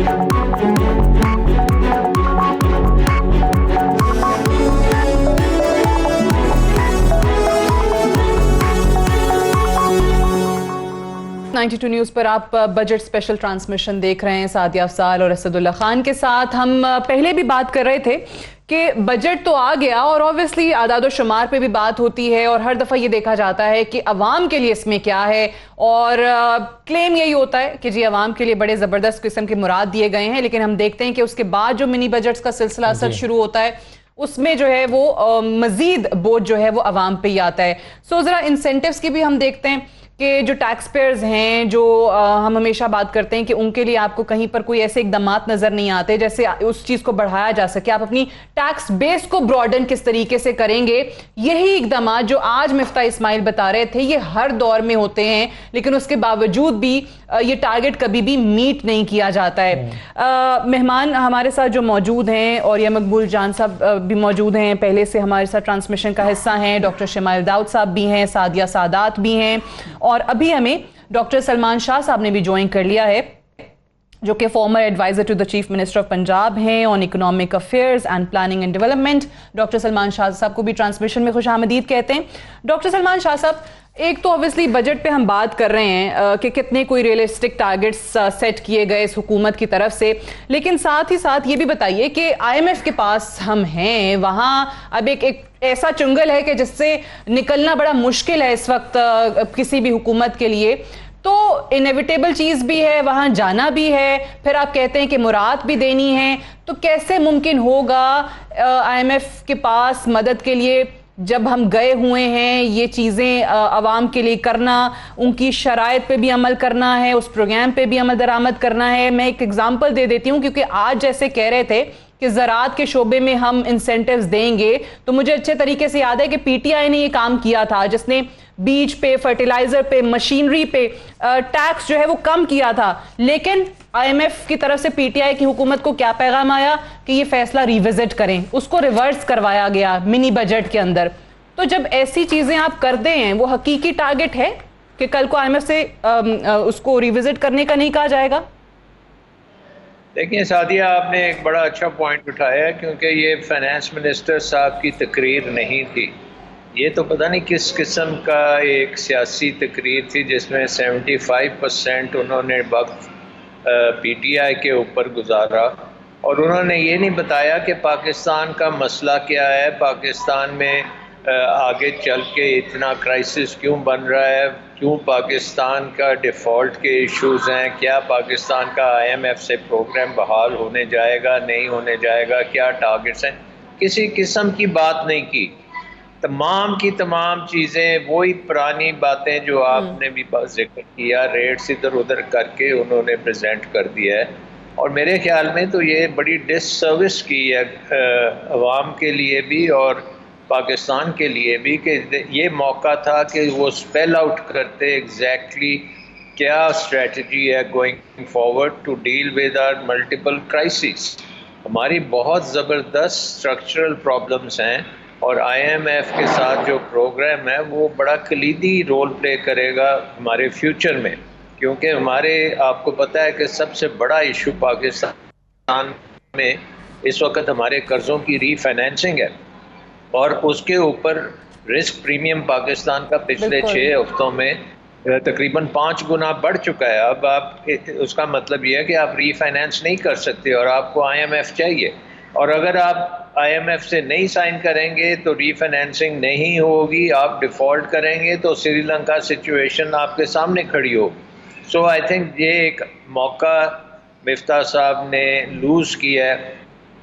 92 news पर आप budget special transmission देख रहे हैं। सादिया अफजाल और असदुल्ला खान के साथ हम पहले भी बात कर रहे थे कि बजट तो आ गया और ऑब्वियसली आदाद और शुमार पे भी बात होती है और हर दफ़ा ये देखा जाता है कि अवाम के लिए इसमें क्या है, और क्लेम यही होता है कि जी अवाम के लिए बड़े ज़बरदस्त किस्म के मुराद दिए गए हैं। लेकिन हम देखते हैं कि उसके बाद जो मिनी बजट्स का सिलसिला असल शुरू होता है उसमें जो है वो मजीद बोझ जो है वो अवाम पे ही आता है। सो ज़रा इंसेंटिव्स की भी हम देखते हैं कि जो टैक्स पेयर्स हैं, जो हम हमेशा बात करते हैं कि उनके लिए आपको कहीं पर कोई ऐसे इकदामात नज़र नहीं आते जैसे उस चीज़ को बढ़ाया जा सके। आप अपनी टैक्स बेस को ब्रॉडन किस तरीके से करेंगे, यही इकदामात जो आज मिफ्ता इस्माइल बता रहे थे ये हर दौर में होते हैं, लेकिन उसके बावजूद भी ये टारगेट कभी भी मीट नहीं किया जाता है। मेहमान हमारे साथ जो मौजूद हैं, और ये मकबूल जान साहब भी मौजूद हैं, पहले से हमारे साथ ट्रांसमिशन का हिस्सा हैं। डॉक्टर शमाइल दाऊद साहब भी हैं, सादिया सादात भी हैं, और अभी हमें डॉक्टर सलमान शाह साहब ने भी ज्वाइन कर लिया है जो कि former adviser to the chief minister of Punjab हैं on economic affairs and planning and development. Doctor Salman Shah साहब को भी ट्रांसमिशन में खुशामदीद कहते हैं। डॉक्टर सलमान शाह साहब, एक तो ऑब्वियसली बजट पे हम बात कर रहे हैं कि कितने कोई रियलिस्टिक टारगेट्स सेट किए गए इस हुकूमत की तरफ से, लेकिन साथ ही साथ ये भी बताइए कि IMF के पास हम हैं, वहाँ अब एक ऐसा चुंगल है कि जिससे निकलना बड़ा मुश्किल है इस वक्त किसी भी हुकूमत के लिए। तो इनएविटेबल चीज़ भी है, वहाँ जाना भी है, फिर आप कहते हैं कि मुराद भी देनी है, तो कैसे मुमकिन होगा IMF के पास मदद के लिए जब हम गए हुए हैं, ये चीज़ें आवाम के लिए करना, उनकी शराइत पे भी अमल करना है, उस प्रोग्राम पे भी अमल दरामद करना है। मैं एक एग्जांपल दे देती हूँ, क्योंकि आज जैसे कह रहे थे कि ज़राअत के शोबे में हम इंसेंटिव्स देंगे, तो मुझे अच्छे तरीके से याद है कि PTI ने ये काम किया था, जिसने बीज पे, फर्टिलाइजर पे, मशीनरी पे टैक्स जो है वो कम किया था। लेकिन IMF की तरफ से PTI की हुकूमत को क्या पैगाम आया कि ये फैसला रिविजिट करें, उसको रिवर्स करवाया गया मिनी बजट के अंदर। तो जब ऐसी चीजें आप करते हैं, वो हकीकी टारगेट है कि कल को IMF से उसको रिविजिट करने का नहीं कहा जाएगा? देखिए सादिया, आपने एक बड़ा अच्छा पॉइंट उठाया है, क्योंकि ये फाइनेंस मिनिस्टर साहब की तकरीर नहीं थी, ये तो पता नहीं किस किस्म का एक सियासी तकरीर थी जिसमें 75% उन्होंने वक्त PTI के ऊपर गुजारा, और उन्होंने ये नहीं बताया कि पाकिस्तान का मसला क्या है, पाकिस्तान में आगे चल के इतना क्राइसिस क्यों बन रहा है, क्यों पाकिस्तान का डिफ़ॉल्ट के इश्यूज़ हैं, क्या पाकिस्तान का IMF से प्रोग्राम बहाल होने जाएगा, नहीं होने जाएगा, क्या टारगेट्स हैं, किसी किस्म की बात नहीं की। तमाम की तमाम चीज़ें वही पुरानी बातें जो आपने भी जिक्र किया, रेट्स इधर उधर करके उन्होंने प्रेजेंट कर दिया है। और मेरे ख्याल में तो ये बड़ी डिससर्विस की है अवाम के लिए भी और पाकिस्तान के लिए भी, कि ये मौका था कि वो स्पेल आउट करते एग्जैक्टली क्या स्ट्रेटजी है going forward to deal with our multiple crisis. हमारी बहुत ज़बरदस्त स्ट्रक्चरल प्रॉब्लम्स हैं, और IMF के साथ जो प्रोग्राम है वो बड़ा कलीदी रोल प्ले करेगा हमारे फ्यूचर में, क्योंकि हमारे आपको पता है कि सबसे बड़ा इशू पाकिस्तान में इस वक्त हमारे कर्ज़ों की रीफाइनेंसिंग है, और उसके ऊपर रिस्क प्रीमियम पाकिस्तान का पिछले 6 हफ्तों में तकरीबन 5 गुना बढ़ चुका है। अब आप उसका मतलब ये है कि आप रीफाइनेंस नहीं कर सकते और आपको IMF चाहिए, और अगर आप IMF से नहीं साइन करेंगे तो रीफाइनेंसिंग नहीं होगी, आप डिफ़ॉल्ट करेंगे तो श्रीलंका सिचुएशन आपके सामने खड़ी होगी। सो आई थिंक ये एक मौका मिफ्ता साहब ने लूज़ किया है,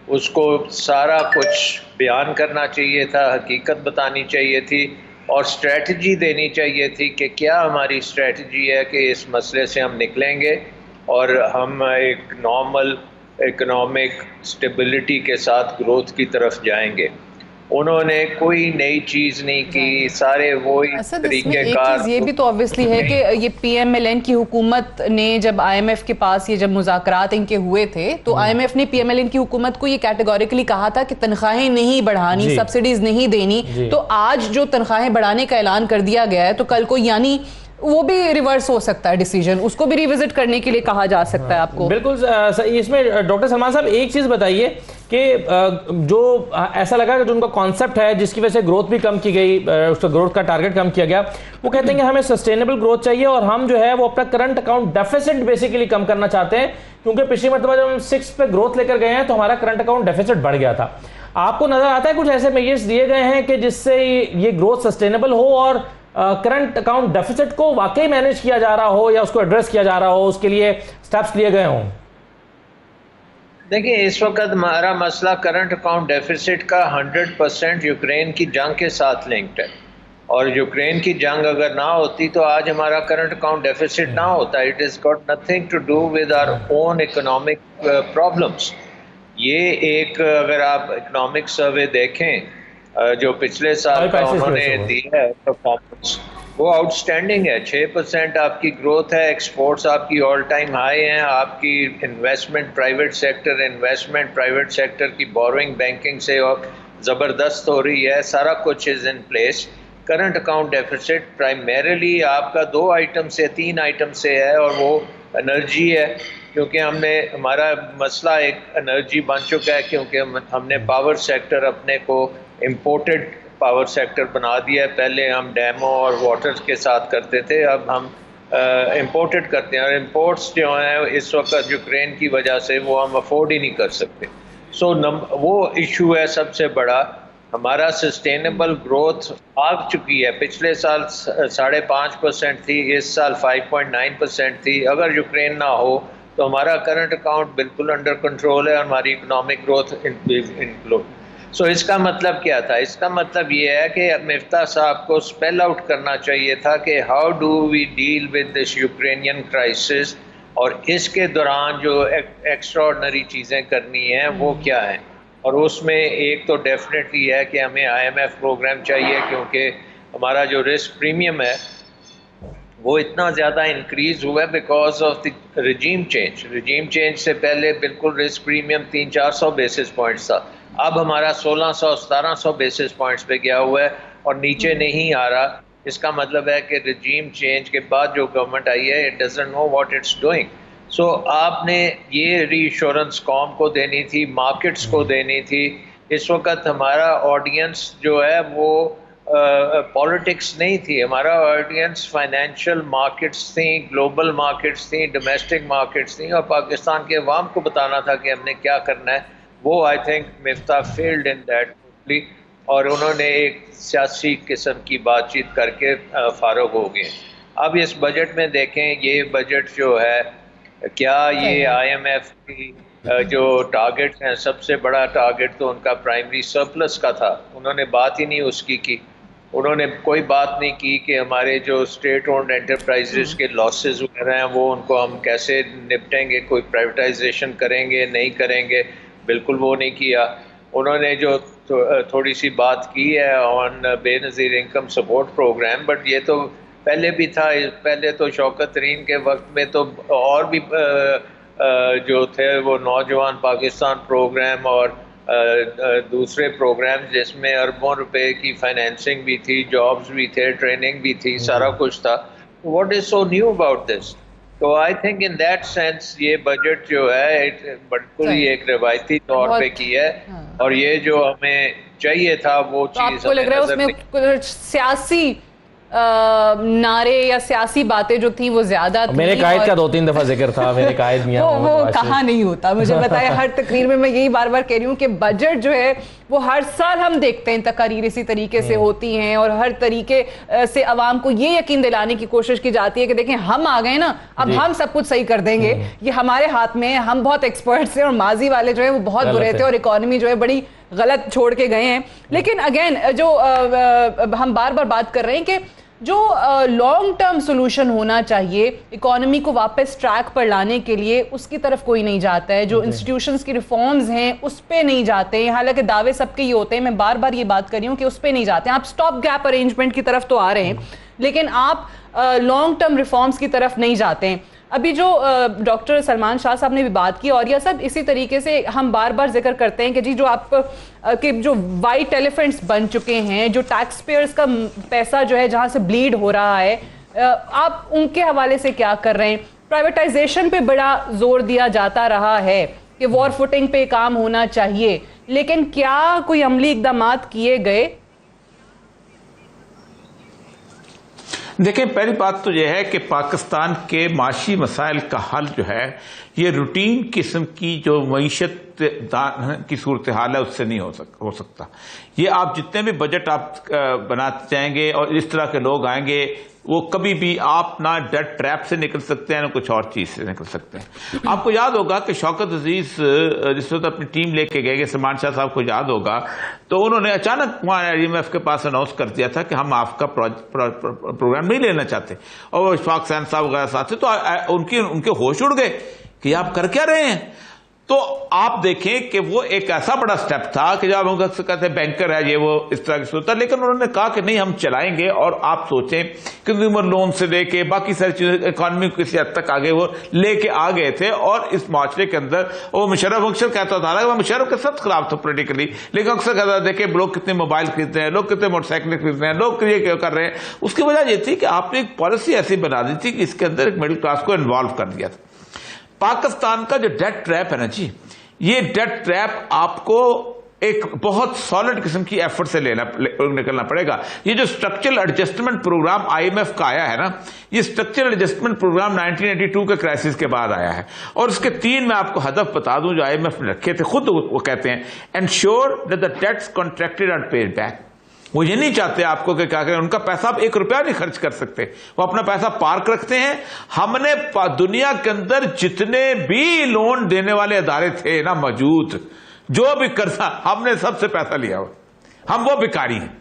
उसको सारा कुछ बयान करना चाहिए था, हकीकत बतानी चाहिए थी, और स्ट्रेटजी देनी चाहिए थी कि क्या हमारी स्ट्रेटजी है कि इस मसले से हम निकलेंगे और हम एक नॉर्मल इकोनॉमिक स्टेबिलिटी के साथ ग्रोथ की तरफ जाएंगे। उन्होंने कोई नई चीज़ नहीं की, सारे वही तरीक़ेकार। ये भी तो ऑब्वियसली है कि ये PMLN की हुकूमत ने जब IMF के पास ये जब मुज़ाकरात इनके हुए थे, तो IMF ने PMLN की हुकूमत को ये कैटेगोरिकली कहा था कि तनख्वाहें नहीं बढ़ानी, सब्सिडीज नहीं देनी। तो आज जो तनख्वाहें बढ़ाने का ऐलान कर दिया गया है, तो कल को यानी वो भी रिवर्स हो सकता है डिसीजन, उसको भी रिविजिट करने के लिए कहा जा सकता है आपको। बिल्कुल। इसमें डॉक्टर सलमान साहब एक चीज़ बताइए कि जो ऐसा लगा कि जो उनका कॉन्सेप्ट है जिसकी वजह से ग्रोथ भी कम की गई, उसका ग्रोथ का टारगेट कम किया गया, वो कहते हैं कि हमें सस्टेनेबल ग्रोथ चाहिए और हम जो है वो अपना करंट अकाउंट डेफिसिट बेसिकली कम करना चाहते हैं, क्योंकि पिछली मरतबा जब हम 6 पे ग्रोथ लेकर गए हैं तो हमारा करंट अकाउंट डेफिसिट बढ़ गया था। आपको नजर आता है कुछ ऐसे मेजर्स दिए गए हैं कि जिससे ये ग्रोथ सस्टेनेबल हो और करंट अकाउंट डेफिसिट को वाकई मैनेज किया जा रहा हो या उसको एड्रेस किया जा रहा हो, उसके लिए स्टेप्स लिए गए हों? देखिए, इस वक्त हमारा मसला करंट अकाउंट डेफिसिट का 100% यूक्रेन की जंग के साथ लिंक्ड है, और यूक्रेन की जंग अगर ना होती तो आज हमारा करंट अकाउंट डेफिसिट ना होता। It is got nothing to do with our own economic problems. ये एक, अगर आप इकोनॉमिक सर्वे देखें जो पिछले साल का उन्होंने दिया है परफॉर्मेंस, वो आउटस्टैंडिंग है। 6% आपकी ग्रोथ है, एक्सपोर्ट्स आपकी ऑल टाइम हाई हैं, आपकी इन्वेस्टमेंट प्राइवेट सेक्टर की बोरोइंग बैंकिंग से और ज़बरदस्त हो रही है, सारा कुछ is in place. Current account deficit primarily आपका 2 आइटम से 3 आइटम से है, और वो एनर्जी है, क्योंकि हमारा मसला एक एनर्जी बन चुका है, क्योंकि हमने पावर सेक्टर अपने को इम्पोर्टेड पावर सेक्टर बना दिया है। पहले हम डैमों और वाटर के साथ करते थे, अब हम इम्पोर्टेड करते हैं, और इम्पोर्ट्स जो हैं इस वक्त यूक्रेन की वजह से वो हम अफोर्ड ही नहीं कर सकते। वो इशू है सबसे बड़ा। हमारा सस्टेनेबल ग्रोथ भाग चुकी है, पिछले साल 5.5% थी, इस साल 5.9% थी। अगर यूक्रेन ना हो तो हमारा करंट अकाउंट बिल्कुल अंडर कंट्रोल है और हमारी इकोनॉमिक ग्रोथ इंक्लूड। सो इसका मतलब क्या था? इसका मतलब ये है कि मिफ्ता साहब को स्पेल आउट करना चाहिए था कि how do we deal with this Ukrainian crisis, और इसके दौरान जो एक्स्ट्राऑर्डिनरी चीज़ें करनी हैं वो क्या हैं। और उसमें एक तो डेफिनेटली है कि हमें IMF प्रोग्राम चाहिए, क्योंकि हमारा जो रिस्क प्रीमियम है वो इतना ज़्यादा इंक्रीज़ हुआ है बिकॉज ऑफ द रजीम चेंज से पहले बिल्कुल रिस्क प्रीमियम 300-400 बेसिस पॉइंट्स था, अब हमारा 1600-1700 बेसिस पॉइंट्स पे गया हुआ है और नीचे नहीं आ रहा। इसका मतलब है कि रजीम चेंज के बाद जो गवर्नमेंट आई है, it doesn't know what it's doing. So आपने ये रीअश्योरेंस कॉम को देनी थी, मार्केट्स को देनी थी। इस वक्त हमारा ऑडियंस जो है वो पॉलिटिक्स नहीं थी, हमारा ऑडियंस फाइनेंशियल मार्केट्स थी, ग्लोबल मार्केट्स थी, डोमेस्टिक मार्केट्स थी, और पाकिस्तान के अवाम को बताना था कि हमने क्या करना है। वो I think Miftah failed in that totally, और उन्होंने एक सियासी किस्म की बातचीत करके फारुग हो गए। अब इस बजट में देखें, ये बजट जो है, क्या ये IMF की जो टारगेट हैं, सबसे बड़ा टारगेट तो उनका प्राइमरी सरप्लस का था, उन्होंने बात ही नहीं उसकी की। उन्होंने कोई बात नहीं की कि हमारे जो स्टेट ओन्ड एंटरप्राइजेस के लॉसेस वगैरह हैं वो उनको हम कैसे निपटेंगे, कोई प्राइवेटाइजेशन करेंगे नहीं करेंगे, बिल्कुल वो नहीं किया। उन्होंने जो थोड़ी सी बात की है on Benazir income support programme, but ये तो पहले भी था। पहले तो शौकत तरीन के वक्त में तो और भी जो थे वो नौजवान पाकिस्तान प्रोग्राम और दूसरे प्रोग्राम जिसमें अरबों रुपए की फाइनेंसिंग भी थी, जॉब्स भी थे, ट्रेनिंग भी थी, सारा कुछ था। What is so new about this? तो I think in that sense ये बजट जो है बिल्कुल ही एक रिवायती तौर पे की है, और ये जो हमें चाहिए था वो तो चीज़ आपको लग रहा है उसमें कुछ सियासी नारे या सियासी बातें जो थी वो ज्यादा थी। मेरे कायद का 2-3 दफा जिक्र था, मेरे कायद मियां वो कहा नहीं होता, मुझे बताया। हर तकरीर में मैं यही बार बार कह रही हूँ कि बजट जो है वो हर साल हम देखते हैं, तकारीर इसी तरीके से होती हैं, और हर तरीके से आवाम को ये यकीन दिलाने की कोशिश की जाती है कि देखें हम आ गए ना, अब हम सब कुछ सही कर देंगे, ये हमारे हाथ में है, हम बहुत एक्सपर्ट्स हैं, और माजी वाले जो है वो बहुत बुरे थे और इकोनॉमी जो है बड़ी गलत छोड़ के गए हैं। लेकिन अगेन जो हम बार बार बात कर रहे हैं कि जो लॉन्ग टर्म सोल्यूशन होना चाहिए इकोनॉमी को वापस ट्रैक पर लाने के लिए, उसकी तरफ कोई नहीं जाता है। जो इंस्टीट्यूशंस की रिफॉर्म्स हैं उस पे नहीं जाते हैं, हालांकि दावे सबके ये होते हैं, मैं बार बार ये बात कर रही हूँ कि उस पे नहीं जाते हैं। आप स्टॉप गैप अरेंजमेंट की तरफ तो आ रहे हैं, लेकिन आप लॉन्ग टर्म रिफॉर्म्स की तरफ नहीं जाते हैं। अभी जो डॉक्टर सलमान शाह साहब ने भी बात की, और यह सब इसी तरीके से हम बार बार जिक्र करते हैं कि जी जो आप के जो वाइट एलिफेंट्स बन चुके हैं, जो टैक्स पेयर्स का पैसा जो है जहां से ब्लीड हो रहा है, आप उनके हवाले से क्या कर रहे हैं? प्राइवेटाइजेशन पे बड़ा जोर दिया जाता रहा है कि वॉर फुटिंग पे काम होना चाहिए, लेकिन क्या कोई अमली इकदामात किए गए? देखें, पहली बात तो यह है कि पाकिस्तान के माशी मसाइल का हल जो है ये रूटीन किस्म की जो मईशत की सूरत हाल है उससे नहीं हो सकता। ये आप जितने भी बजट आप बनाते जाएंगे और इस तरह के लोग आएंगे, वो कभी भी आप ना डेट ट्रैप से निकल सकते हैं ना कुछ और चीज से निकल सकते हैं। आपको याद होगा कि शौकत अजीज जिस वक्त अपनी टीम लेके गए, सलमान शाह साहब को याद होगा, तो उन्होंने अचानक वहां IMF के पास अनाउंस कर दिया था कि हम आपका प्रोग्राम नहीं लेना चाहते, और वो इशफाक सैन साहब वगैरह साथ थे, तो उनके होश उड़ गए कि आप कर क्या रहे हैं। तो आप देखें कि वो एक ऐसा बड़ा स्टेप था कि जब हम कहते बैंकर है ये वो इस तरह की सोचता, लेकिन उन्होंने कहा कि नहीं हम चलाएंगे। और आप सोचें कंज्यूमर लोन से लेके बाकी सारी चीजें इकॉनमी को किसी हद तक आगे वो लेके आ गए थे। और इस माशरे के अंदर वो मुशर्रफ अक्सर कहता था, वो मुशर्रफ के साथ खिलाफ था पोलिटिकली, लेकिन अक्सर कहता था देखे लोग कितने मोबाइल खरीद रहे हैं, लोग कितने मोटरसाइकिल खरीद रहे हैं, लोग ये क्या कर रहे हैं। उसकी वजह यह थी कि आपने एक पॉलिसी ऐसी बना दी थी कि इसके अंदर एक मिडिल क्लास को इन्वॉल्व कर दिया था। पाकिस्तान का जो डेट ट्रैप है ना जी, ये डेट ट्रैप आपको एक बहुत सॉलिड किस्म की एफर्ट से निकलना पड़ेगा। ये जो स्ट्रक्चरल एडजस्टमेंट प्रोग्राम IMF का आया है ना, ये स्ट्रक्चरल एडजस्टमेंट प्रोग्राम 1982 के क्राइसिस के बाद आया है। और उसके 3 मैं आपको हदफ बता दूं जो IMF ने रखे थे, खुद वो कहते हैं ensure that the debts contracted are paid back. वो ये नहीं चाहते आपको कि क्या करें, उनका पैसा आप 1 रुपया नहीं खर्च कर सकते, वो अपना पैसा पार्क रखते हैं। हमने दुनिया के अंदर जितने भी लोन देने वाले अदारे थे ना मौजूद, जो भी कर्जा, हमने सबसे पैसा लिया हुआ, हम वो भिखारी हैं।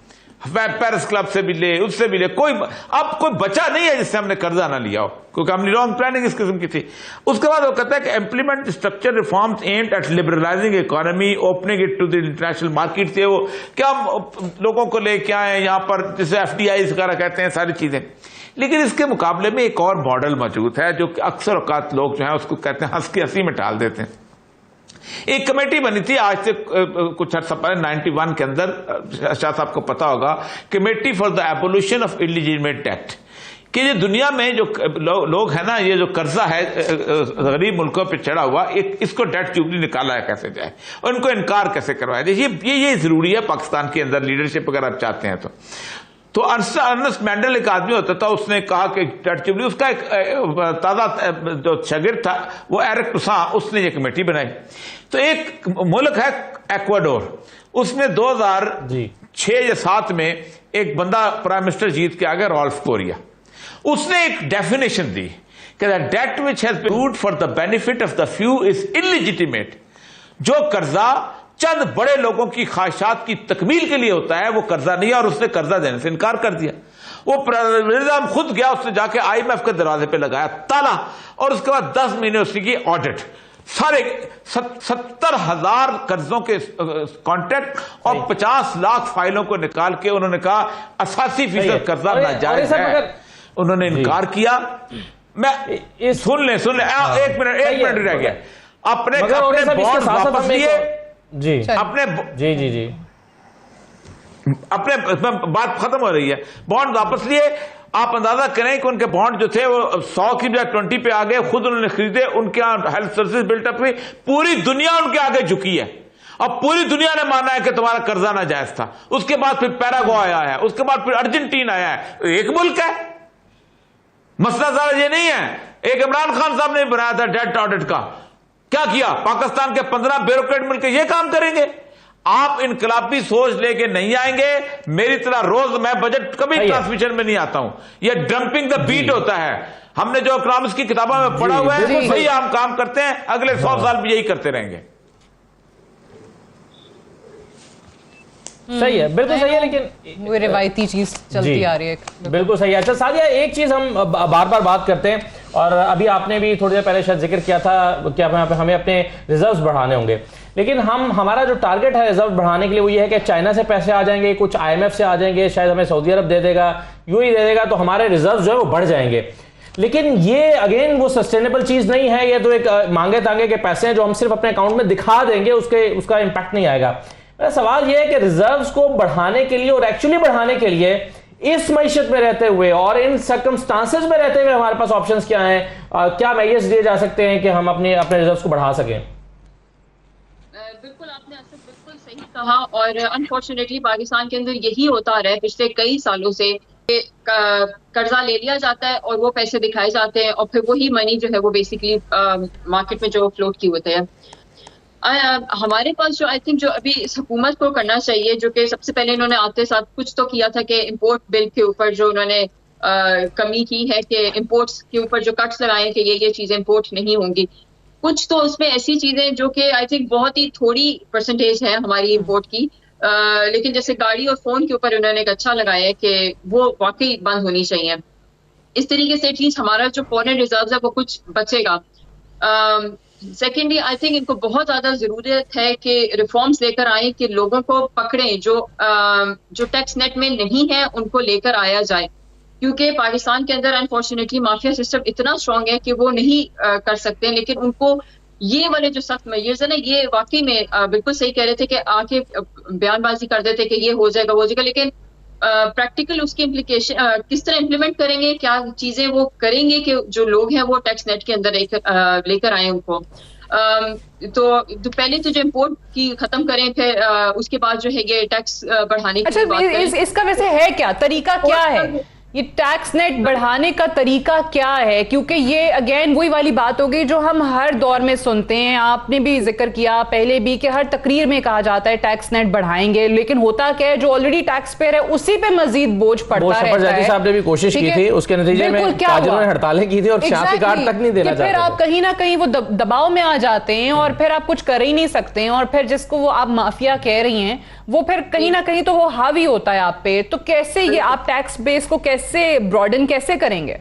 पेरिस क्लब से भी ले, उससे भी ले, अब कोई बचा नहीं है जिससे हमने कर्जा ना लिया हो, क्योंकि हमने लॉन्ग प्लानिंग इस किस्म की थी। उसके बाद वो कहता है कि implement structure reforms aimed at liberalizing economy, opening it to the international market से। वो क्या हम लोगों को लेके आए यहाँ पर, जिसे FDI वगैरह कहते हैं, सारी चीजें। लेकिन इसके मुकाबले में एक और मॉडल मौजूद है जो अक्सर औकात लोग जो है उसको कहते हैं हंस के हंसी में टाल देते हैं। एक कमेटी बनी थी आज से कुछ अर्सा पहले 91 के अंदर, शाह साहब को पता होगा, committee for the abolition of illegitimate debt, कि ये दुनिया में जो लोग है ना, ये जो कर्जा है गरीब मुल्कों पे चढ़ा हुआ, इसको डेट जुबली निकाला कैसे जाए और इनको इनकार कैसे करवाया जाए। ये जरूरी है पाकिस्तान के अंदर लीडरशिप अगर आप चाहते हैं तो अर्नेस्ट मैंडल एक आदमी होता था, उसने कहा कि डेट जुबली, उसका एक ताजा जो शागिर्द था वो एरिक टुसा, उसने ये कमेटी बनाई। तो एक मुल्क है एक्वाडोर, उसने 2006 या 7 में एक बंदा प्राइम मिनिस्टर जीत के आ गया, रॉल्फ कोरिया। उसने एक डेफिनेशन दी कि debt which has been used for the benefit of the few is illegitimate. जो कर्जा चंद बड़े लोगों की ख्वाहिशात की तकमील के लिए होता है वो कर्जा नहीं है, और उसने कर्जा देने से इनकार कर दिया। वो निजाम खुद गया, उसने जाके IMF के दरवाजे पे लगाया ताला, और उसके बाद 10 महीने उसकी ऑडिट, सारे 70,000 कर्जों के कॉन्ट्रैक्ट और 50 लाख फाइलों को निकाल के उन्होंने कहा 88% कर्जा नाजायज है। उन्होंने इनकार किया। मैं सुन ले एक मिनट रह गया। अपने बॉन्ड वापस लिए जी, अपने बात खत्म हो रही है, बॉन्ड वापस लिए। आप अंदाजा करें कि उनके बॉन्ड जो थे वो 100 की बजाय 20 पे आ गए, खुद उन्होंने खरीदे, उनके यहां हेल्थ सर्विस बिल्टअप हुई, पूरी दुनिया उनके आगे झुकी है। अब पूरी दुनिया ने माना है कि तुम्हारा कर्जा नाजायज था। उसके बाद फिर पैराग्वे आया है, उसके बाद फिर अर्जेंटीना आया है। एक मुल्क है, मसला सारा ये नहीं है। एक इमरान खान साहब ने बनाया था डेट ऑडिट का, क्या किया? पाकिस्तान के 15 ब्यूरोक्रेट मिलकर ये काम करेंगे। आप इनकलाबी सोच लेके नहीं आएंगे। मेरी तरह रोज मैं बजट कभी ट्रांसमिशन में नहीं आता हूं, ये डंपिंग द बीट होता है। हमने जो इकोनॉमिक्स की किताबों में पढ़ा हुआ है वही हम काम करते हैं, अगले 100 साल भी यही करते रहेंगे। सही है, बिल्कुल सही है, लेकिन वो रिवायती चीज चलती आ रही है। बिल्कुल सही है। अच्छा सादिया, एक चीज हम बार बार बात करते हैं, और अभी आपने भी थोड़ी देर पहले शायद जिक्र किया था कि हमें अपने रिजर्व्स बढ़ाने होंगे, लेकिन हमारा जो टारगेट है रिजर्व बढ़ाने के लिए वो ये है कि चाइना से पैसे आ जाएंगे, कुछ IMF से आ जाएंगे, शायद हमें सऊदी अरब दे देगा, यूएई दे देगा, तो हमारे रिजर्व जो है वो बढ़ जाएंगे। लेकिन ये अगेन वो सस्टेनेबल चीज नहीं है। ये तो एक मांगे तांगे के पैसे हैं जो हम सिर्फ अपने अकाउंट में दिखा देंगे, उसका इंपैक्ट नहीं आएगा। मेरा सवाल यह है कि रिजर्व्स को बढ़ाने के लिए और एक्चुअली बढ़ाने के लिए इस मैशत में रहते हुए और इन सर्कमस्टांसेस में रहते हुए हमारे पास ऑप्शंस क्या हैं, क्या मेजर्स दिए जा सकते हैं कि हम अपने रिजर्व्स को बढ़ा सकें? बिल्कुल, आपने असद बिल्कुल सही कहा। और अनफॉर्चुनेटली पाकिस्तान के अंदर यही होता रहा है पिछले कई सालों से, कर्जा ले लिया जाता है और वो पैसे दिखाए जाते हैं और फिर वही मनी जो है वो बेसिकली मार्केट में जो फ्लोट की होते हैं। हमारे पास जो आई थिंक जो अभी इस हुकूमत को करना चाहिए, जो कि सबसे पहले इन्होंने आते साथ कुछ तो किया था कि इंपोर्ट बिल के ऊपर जो उन्होंने कमी की है कि इंपोर्ट्स के ऊपर जो कट्स लगाए कि ये चीजें इंपोर्ट नहीं होंगी। कुछ तो उसमें ऐसी चीजें जो कि आई थिंक बहुत ही थोड़ी परसेंटेज है हमारी इंपोर्ट की, लेकिन जैसे गाड़ी और फोन के ऊपर उन्होंने एक अच्छा लगाया है कि वो वाकई बंद होनी चाहिए। इस तरीके से एटलीस्ट हमारा जो फॉरेन रिजर्व है वो कुछ बचेगा। सेकेंडली आई थिंक इनको बहुत ज्यादा जरूरत है कि रिफॉर्म्स लेकर आए कि लोगों को पकड़ें जो टैक्स नेट में नहीं है उनको लेकर आया जाए, क्योंकि पाकिस्तान के अंदर अनफॉर्चुनेटली माफिया सिस्टम इतना स्ट्रांग है कि वो नहीं कर सकते। लेकिन उनको ये वाले जो सख्त मेजर्स है ना, ये वाकई में बिल्कुल सही कह रहे थे कि आके बयानबाजी कर देते कि ये हो जाएगा वो हो जाएगा, लेकिन प्रैक्टिकल उसकी इम्प्लीकेशन किस तरह इम्प्लीमेंट करेंगे, क्या चीजें वो करेंगे कि जो लोग हैं वो टैक्स नेट के अंदर लेकर आए उनको। तो पहले तो जो इम्पोर्ट की खत्म करें, फिर उसके बाद जो है ये टैक्स बढ़ाने की बात करें। इसका वैसे है क्या तरीका, क्या है ये टैक्स नेट बढ़ाने का तरीका क्या है? क्योंकि ये अगेन वही वाली बात होगी जो हम हर दौर में सुनते हैं, आपने भी जिक्र किया पहले भी कि हर तकरीर में कहा जाता है टैक्स नेट बढ़ाएंगे, लेकिन होता क्या है जो ऑलरेडी टैक्स पेयर है उसी पे मजीद बोझ पड़ता रहता है। साहब ने भी कोशिश की थी, उसके नतीजे में ताजिरों ने हड़तालें की थी और 86 कार्ड तक नहीं देना चाहते। फिर आप कहीं ना कहीं वो दबाव में आ जाते हैं और फिर आप कुछ कर ही नहीं सकते हैं, और फिर जिसको वो आप माफिया कह रही हैं वो फिर कहीं ना कहीं तो वो हावी होता है आप पे। तो कैसे ये आप टैक्स बेस को कैसे ब्रॉडन कैसे करेंगे?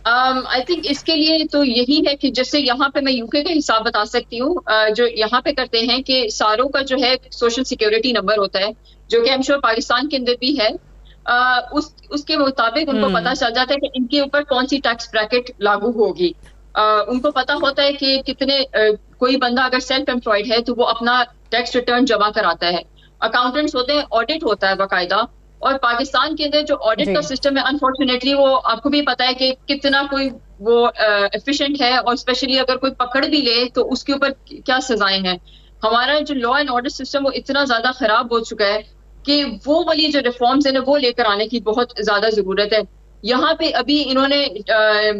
आई थिंक इसके लिए तो यही है कि जैसे यहाँ पे मैं यूके का हिसाब बता सकती हूँ, जो यहाँ पे करते हैं कि सारों का जो है सोशल सिक्योरिटी नंबर होता है, जो कि आई एम श्योर पाकिस्तान के अंदर भी है। उसके मुताबिक उनको पता चल जाता है कि इनके ऊपर कौन सी टैक्स ब्रैकेट लागू होगी। उनको पता होता है कि कितने कोई बंदा अगर सेल्फ एम्प्लॉयड है तो वो अपना टैक्स रिटर्न जमा कराता है, अकाउंटेंट्स होते हैं, ऑडिट होता है बाकायदा। और पाकिस्तान के अंदर जो ऑडिट का सिस्टम है अनफॉर्चुनेटली वो आपको भी पता है कि कितना कोई वो एफिशिएंट है, और स्पेशली अगर कोई पकड़ भी ले तो उसके ऊपर क्या सजाएं हैं। हमारा जो लॉ एंड ऑर्डर सिस्टम वो इतना ज्यादा खराब हो चुका है कि वो वाली जो रिफॉर्म्स है ना वो लेकर आने की बहुत ज्यादा जरूरत है। यहाँ पे अभी इन्होंने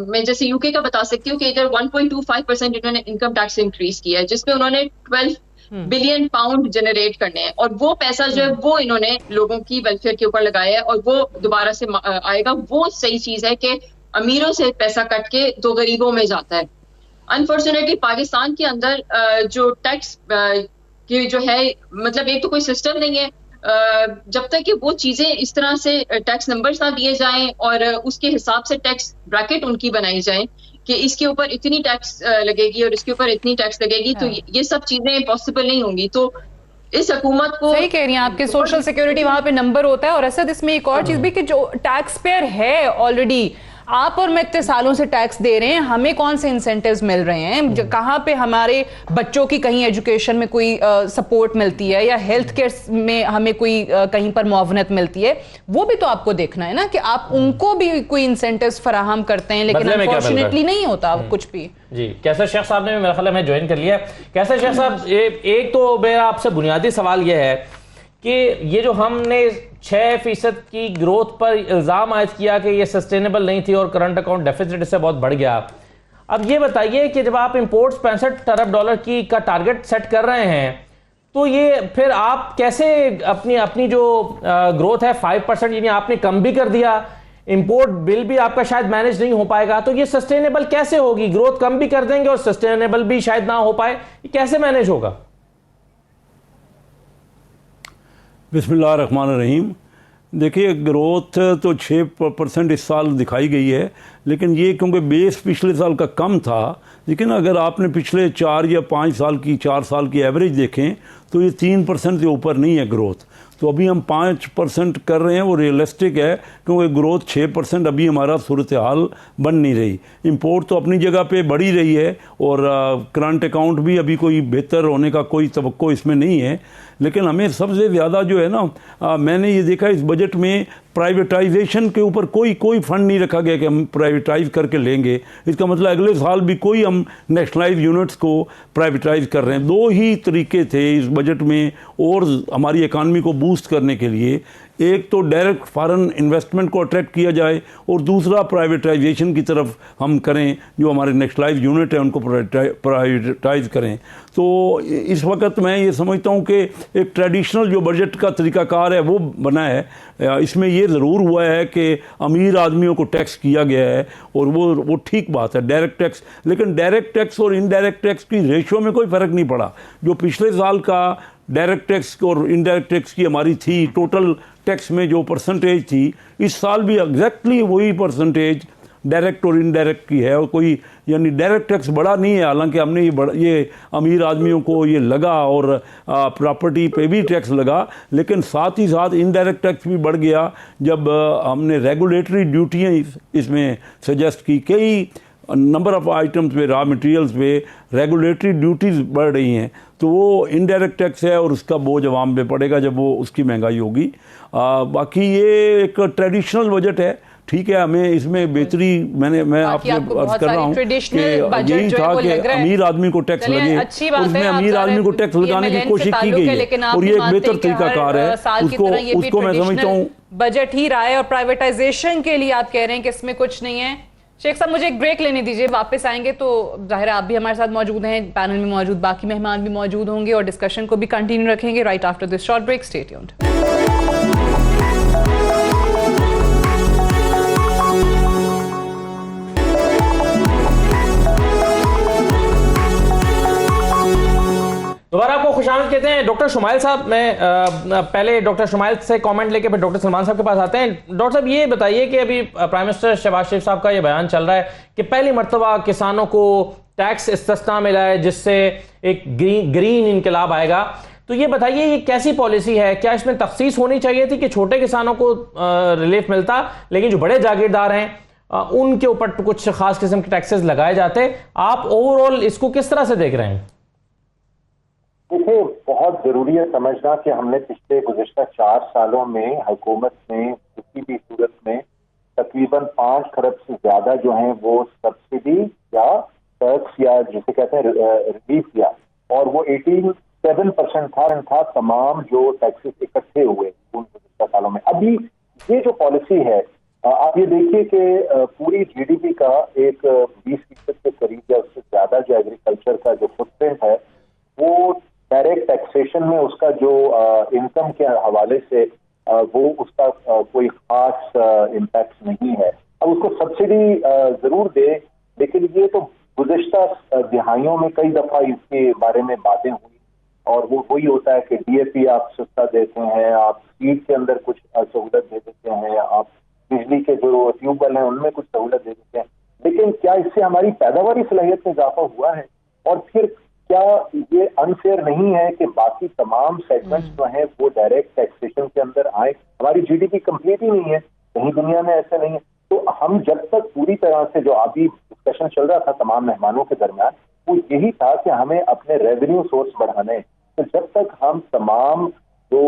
मैं जैसे यूके का बता सकती हूँ कि इधर 1.25% इन्होंने इनकम टैक्स इंक्रीज किया है, जिसमें उन्होंने 12 बिलियन पाउंड जनरेट करने हैं, और वो पैसा जो है वो इन्होंने लोगों की वेलफेयर के ऊपर लगाया है और वो दोबारा से आएगा। वो सही चीज है कि अमीरों से पैसा कट के तो गरीबों में जाता है। अनफॉर्चुनेटली पाकिस्तान के अंदर जो टैक्स की जो है, मतलब एक तो कोई सिस्टम नहीं है, जब तक कि वो चीजें इस तरह से टैक्स नंबर्स ना दिए जाएं और उसके हिसाब से टैक्स ब्रैकेट उनकी बनाई जाए कि इसके ऊपर इतनी टैक्स लगेगी और इसके ऊपर इतनी टैक्स लगेगी, तो ये सब चीजें पॉसिबल नहीं होंगी। तो इस हुकूमत को सही कह रही हैं आपके सोशल सिक्योरिटी वहां पे नंबर होता है। और ऐसा इसमें एक और चीज भी कि जो टैक्स पेयर है ऑलरेडी, आप और मैं इतने सालों से टैक्स दे रहे हैं, हमें कौन से इंसेंटिव्स मिल रहे हैं, कहाँ पे हमारे बच्चों की कहीं एजुकेशन में कोई सपोर्ट मिलती है या हेल्थ केयर में हमें कोई कहीं पर मुआवनत मिलती है, वो भी तो आपको देखना है ना कि आप उनको भी कोई इंसेंटिव्स फराहम करते हैं, लेकिन अनफॉर्चुनेटली नहीं होता कुछ भी। जी कैसर शेख साहब ने मेरे ख्याल में ज्वाइन कर लिया। कैसर शेख साहब, एक तो मेरा आपसे बुनियादी सवाल यह है कि ये जो हमने 6% की ग्रोथ पर इल्ज़ाम आयद किया कि ये सस्टेनेबल नहीं थी और करंट अकाउंट डेफिसिट इससे बहुत बढ़ गया, अब ये बताइए कि जब आप इंपोर्ट्स 65 अरब डॉलर की का टारगेट सेट कर रहे हैं तो ये फिर आप कैसे अपनी जो ग्रोथ है 5% यानी आपने कम भी कर दिया, इंपोर्ट बिल भी आपका शायद मैनेज नहीं हो पाएगा, तो ये सस्टेनेबल कैसे होगी? ग्रोथ कम भी कर देंगे और सस्टेनेबल भी शायद ना हो पाए, ये कैसे मैनेज होगा? बिस्मिल्लाहिर्रहमानिर्रहीम। देखिए, ग्रोथ तो 6% इस साल दिखाई गई है, लेकिन ये क्योंकि बेस पिछले साल का कम था, लेकिन अगर आपने पिछले 4 या 5 साल की 4 साल की एवरेज देखें तो ये 3% के ऊपर नहीं है ग्रोथ। तो अभी हम 5% कर रहे हैं, वो रियलिस्टिक है क्योंकि ग्रोथ 6% अभी हमारा सूरत हाल बन नहीं रही। इंपोर्ट तो अपनी जगह पे बढ़ी रही है और करंट अकाउंट भी अभी कोई बेहतर होने का कोई तवक्को इसमें नहीं है। लेकिन हमें सबसे ज़्यादा जो है ना, मैंने ये देखा इस बजट में प्राइवेटाइजेशन के ऊपर कोई फंड नहीं रखा गया कि हम प्राइवेटाइज करके लेंगे। इसका मतलब अगले साल भी कोई हम नेशनलाइज यूनिट्स को प्राइवेटाइज कर रहे हैं। दो ही तरीके थे इस बजट में और हमारी इकानमी को बूस्ट करने के लिए, एक तो डायरेक्ट फॉरेन इन्वेस्टमेंट को अट्रैक्ट किया जाए और दूसरा प्राइवेटाइजेशन की तरफ हम करें, जो हमारे नेशनलाइज यूनिट है उनको प्राइवेटाइज करें। तो इस वक्त मैं ये समझता हूँ कि एक ट्रेडिशनल जो बजट का तरीकाकार है वो बना है। इसमें ये ज़रूर हुआ है कि अमीर आदमियों को टैक्स किया गया है और वो ठीक बात है, डायरेक्ट टैक्स। लेकिन डायरेक्ट टैक्स और इनडायरेक्ट टैक्स की रेशियो में कोई फ़र्क नहीं पड़ा। जो पिछले साल का डायरेक्ट टैक्स और इनडायरेक्ट टैक्स की हमारी थी, टोटल टैक्स में जो परसेंटेज थी, इस साल भी एग्जैक्टली वही परसेंटेज डायरेक्ट और इनडायरेक्ट की है। और कोई यानी डायरेक्ट टैक्स बढ़ा नहीं है, हालांकि हमने ये अमीर आदमियों को ये लगा और प्रॉपर्टी पे भी टैक्स लगा, लेकिन साथ ही साथ इनडायरेक्ट टैक्स भी बढ़ गया जब हमने रेगुलेटरी ड्यूटियाँ इसमें सजेस्ट की। कई नंबर ऑफ आइटम्स पे, रॉ मटेरियल्स पे रेगुलेटरी ड्यूटीज़ बढ़ रही हैं, तो वो इनडायरेक्ट टैक्स है और उसका बोझ अवाम पे पड़ेगा जब वो उसकी महंगाई होगी। बाकी ये एक ट्रेडिशनल बजट है, ठीक है, हमें इसमें बेहतरी मैं आपसे अर्ज कर रहा हूँ कि यही था कि अमीर आदमी को टैक्स लगे, उसमें अमीर आदमी को टैक्स लगाने की कोशिश की गई है और ये एक बेहतर तरीकाकार है, उसको मैं समझता हूँ बजट ही रहा है। और प्राइवेटाइजेशन के लिए आप कह रहे हैं कि इसमें कुछ नहीं है। शेख साहब, मुझे एक ब्रेक लेने दीजिए, वापस आएंगे तो जाहिर है आप भी हमारे साथ मौजूद हैं, पैनल में मौजूद बाकी मेहमान भी मौजूद होंगे और डिस्कशन को भी कंटिन्यू रखेंगे right after this short break. Stay tuned. दोबारा आपको खुशामद कहते हैं। डॉक्टर शुमाइल साहब, मैं पहले डॉक्टर शुमाइल से कमेंट लेके फिर डॉक्टर सलमान साहब के पास आते हैं। डॉक्टर साहब, ये बताइए कि अभी प्राइम मिनिस्टर शहबाज शरीफ साहब का ये बयान चल रहा है कि पहली मर्तबा किसानों को टैक्स इस्तिस्ना मिला है जिससे एक ग्रीन इनकलाब आएगा। तो ये बताइए, ये कैसी पॉलिसी है? क्या इसमें तखसीस होनी चाहिए थी कि छोटे किसानों को रिलीफ मिलता, लेकिन जो बड़े जागीरदार हैं उनके ऊपर कुछ खास किस्म के टैक्सेस लगाए जाते? आप ओवरऑल इसको किस तरह से देख रहे हैं? देखिए, बहुत जरूरी है समझना कि हमने पिछले गुज़िश्ता 4 सालों में हुकूमत ने किसी भी सूरत में तकरीबन 5 खरब से ज्यादा जो है वो सब्सिडी या टैक्स या जिसे कहते हैं रिलीफ दिया, और वो 87% था तमाम जो टैक्सेस इकट्ठे हुए उन गुज़िश्ता सालों में। अभी ये जो पॉलिसी है, आप ये देखिए कि पूरी जीडीपी का एक 20% के करीब या उससे ज्यादा जो एग्रीकल्चर का जो फुटप्रिंट है वो डायरेक्ट टैक्सेशन में उसका जो इनकम के हवाले से वो उसका कोई खास इम्पैक्ट नहीं है। अब उसको सब्सिडी जरूर दे, लेकिन ये तो गुज़िश्ता दिहाइयों में कई दफा इसके बारे में बातें हुई और वो वही होता है कि डीएपी आप सस्ता देते हैं, आप सीड के अंदर कुछ सहूलत दे देते हैं, आप बिजली के जो ट्यूबवेल हैं उनमें कुछ सहूलत दे देते हैं, लेकिन क्या इससे हमारी पैदावारी सलाहियत में इजाफा हुआ है? और फिर क्या ये अनफेयर नहीं है कि बाकी तमाम सेगमेंट्स जो हैं वो डायरेक्ट टैक्सेशन के अंदर आए? हमारी जीडीपी कंप्लीट ही नहीं है, कहीं दुनिया में ऐसा नहीं है। तो हम जब तक पूरी तरह से, जो अभी डिस्कशन चल रहा था तमाम मेहमानों के दरमियान, वो यही था कि हमें अपने रेवेन्यू सोर्स बढ़ाने। तो जब तक हम तमाम जो